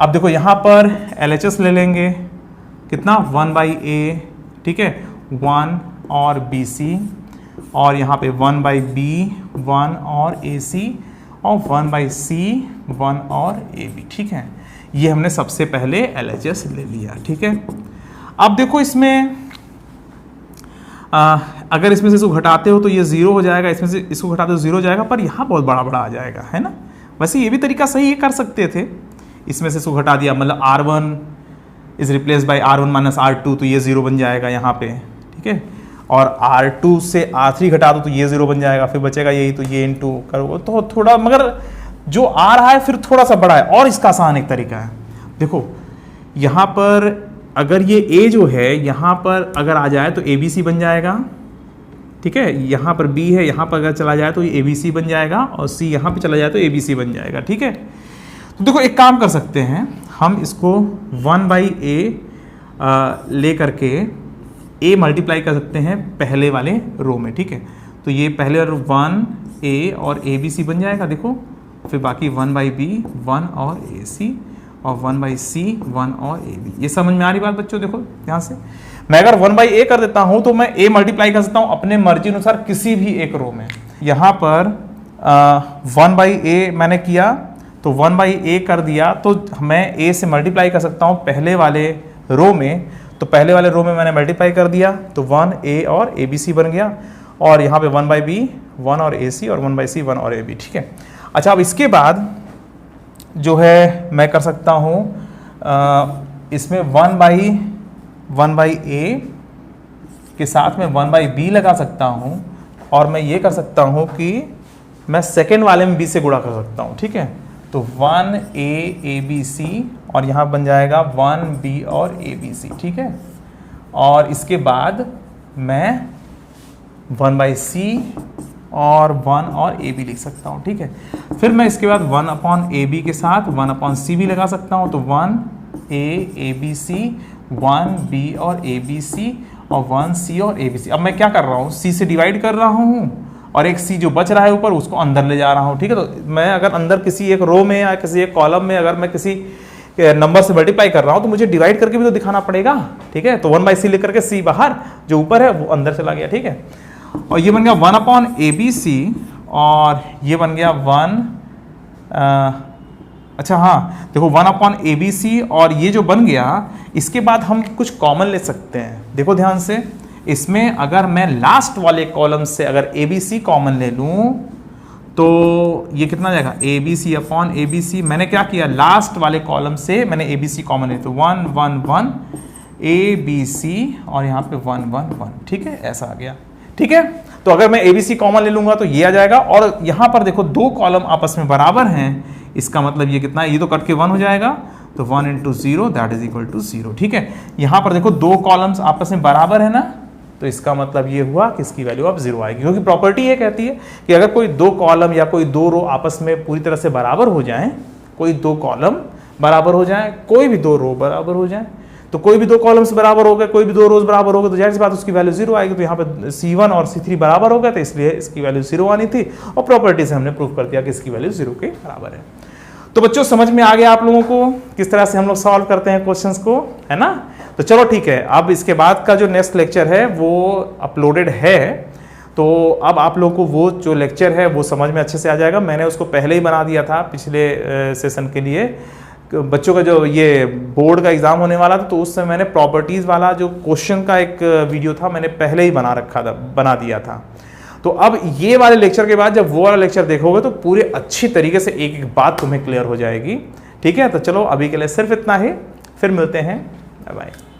अब देखो यहाँ पर LHS ले लेंगे, कितना, 1 बाई ए, ठीक है, 1 और BC, और यहाँ पे 1 बाई B 1 और AC, और 1 बाई C 1 और AB, ठीक है। ये हमने सबसे पहले LHS ले लिया, ठीक है। अब देखो इसमें अगर इसमें से इसको घटाते हो तो ये 0 हो जाएगा, इसमें से इसको घटाते हो 0 हो जाएगा, पर यहाँ बहुत बड़ा बड़ा आ जाएगा, है ना। वैसे ये भी तरीका सही है, कर सकते थे, इसमें से इसको घटा दिया, मतलब R1 is replace by R1 minus R2, तो ये 0 बन जाएगा यहाँ पे, ठीक है। और R2 से R3 घटा दो तो ये 0 बन जाएगा, फिर बचेगा यही, तो ये इंटू करो तो थोड़ा, मगर जो आ रहा है फिर थोड़ा सा बड़ा है। और इसका आसान एक तरीका है, देखो यहाँ पर अगर ये A जो है यहाँ पर अगर आ जाए तो ABC बन जाएगा, ठीक है। यहाँ पर B है, यहाँ पर अगर चला जाए तो ये ABC बन जाएगा, और C यहाँ पे चला जाए तो ABC बन जाएगा, ठीक है। तो देखो एक काम कर सकते हैं, हम इसको 1 बाई ए ले करके A मल्टीप्लाई कर सकते हैं पहले वाले रो में, ठीक है। तो ये पहले 1A और ABC बन जाएगा, देखो, फिर बाकी 1 बाई B 1 और AC, और 1 बाई C 1 और AB। ये समझ में आ रही बात बच्चों? देखो यहाँ से मैं अगर 1 बाई A कर देता हूँ तो मैं A मल्टीप्लाई कर सकता हूँ अपने मर्जी अनुसार किसी भी एक रो में। यहाँ पर 1 बाई A मैंने किया तो 1 बाई A कर दिया, तो मैं A से मल्टीप्लाई कर सकता हूँ पहले वाले रो में, तो पहले वाले रो में मैंने मल्टीप्लाई कर दिया तो 1A और ABC बन गया, और यहाँ पे 1 बाई B 1 और AC, और 1 बाई C 1 और AB, ठीक है। अच्छा अब इसके बाद जो है मैं कर सकता हूँ इसमें 1 बाई A के साथ में 1 बाई B लगा सकता हूँ, और मैं ये कर सकता हूँ कि मैं सेकेंड वाले में B से गुणा कर सकता हूँ, ठीक है। तो 1A ABC, और यहाँ बन जाएगा 1B और ABC, ठीक है। और इसके बाद मैं 1 बाई C और 1 और AB लिख सकता हूँ, ठीक है। फिर मैं इसके बाद 1 अपॉन AB के साथ 1 अपॉन C भी लगा सकता हूँ, तो 1A ABC 1B और ABC और 1C और ABC। अब मैं क्या कर रहा हूँ, C से डिवाइड कर रहा हूँ और एक सी जो बच रहा है ऊपर उसको अंदर ले जा रहा हूँ, ठीक है। तो मैं अगर अंदर किसी एक रो में या किसी एक कॉलम में अगर मैं किसी नंबर से मल्टीप्लाई कर रहा हूँ तो मुझे डिवाइड करके भी तो दिखाना पड़ेगा, ठीक है। तो 1/c लिख करके c बाहर, जो ऊपर है वो अंदर चला गया, ठीक है। और ये बन गया 1/abc और ये बन गया 1 अच्छा हाँ देखो 1/abc और ये जो बन गया, इसके बाद हम कुछ कॉमन ले सकते हैं। देखो ध्यान से, इसमें अगर मैं लास्ट वाले कॉलम से अगर abc कॉमन ले लूं तो ये कितना जाएगा, abc/abc। मैंने क्या किया, लास्ट वाले कॉलम से मैंने abc कॉमन ले, तो 1 1 1 abc और यहाँ पे 1 1 1, ठीक है, ऐसा आ गया, ठीक है। तो अगर मैं abc कॉमन ले लूंगा तो ये आ जाएगा। और यहाँ पर देखो दो कॉलम आपस में बराबर हैं, इसका मतलब ये कितना है, ये तो कट के 1 हो जाएगा, तो 1 × 0 दैट इज इक्वल टू 0, ठीक है। यहाँ पर देखो दो कॉलम्स आपस में बराबर है ना, तो इसका मतलब ये हुआ कि इसकी वैल्यू अब 0 आएगी, क्योंकि प्रॉपर्टी ये कहती है कि अगर कोई दो कॉलम या कोई दो रो आपस में पूरी तरह से बराबर हो जाएं, कोई दो कॉलम बराबर हो जाएं, कोई भी दो रो बराबर हो जाएं, तो कोई भी दो कॉलम्स बराबर हो गए, कोई भी दो रोज बराबर हो गए, तो जाहिर सी बात उसकी वैल्यू 0 आएगी। तो यहाँ पे C1 और C3 बराबर हो गए, तो इसलिए इसकी वैल्यू 0 आनी थी, और प्रॉपर्टी से हमने प्रूव कर दिया कि इसकी वैल्यू 0 के बराबर है। तो बच्चों समझ में आ गया आप लोगों को किस तरह से हम लोग सॉल्व करते हैं क्वेश्चंस को, है ना। तो चलो ठीक है, अब इसके बाद का जो नेक्स्ट लेक्चर है वो अपलोडेड है, तो अब आप लोगों को वो जो लेक्चर है वो समझ में अच्छे से आ जाएगा। मैंने उसको पहले ही बना दिया था पिछले सेशन के लिए, बच्चों का जो ये बोर्ड का एग्जाम होने वाला था, तो उस समय मैंने प्रॉपर्टीज वाला जो क्वेश्चन का एक वीडियो था मैंने पहले ही बना दिया था। तो अब ये वाले लेक्चर के बाद जब वो वाला लेक्चर देखोगे तो पूरे अच्छी तरीके से एक एक बात तुम्हें क्लियर हो जाएगी, ठीक है। तो चलो अभी के लिए सिर्फ इतना ही, फिर मिलते हैं, बाय बाय।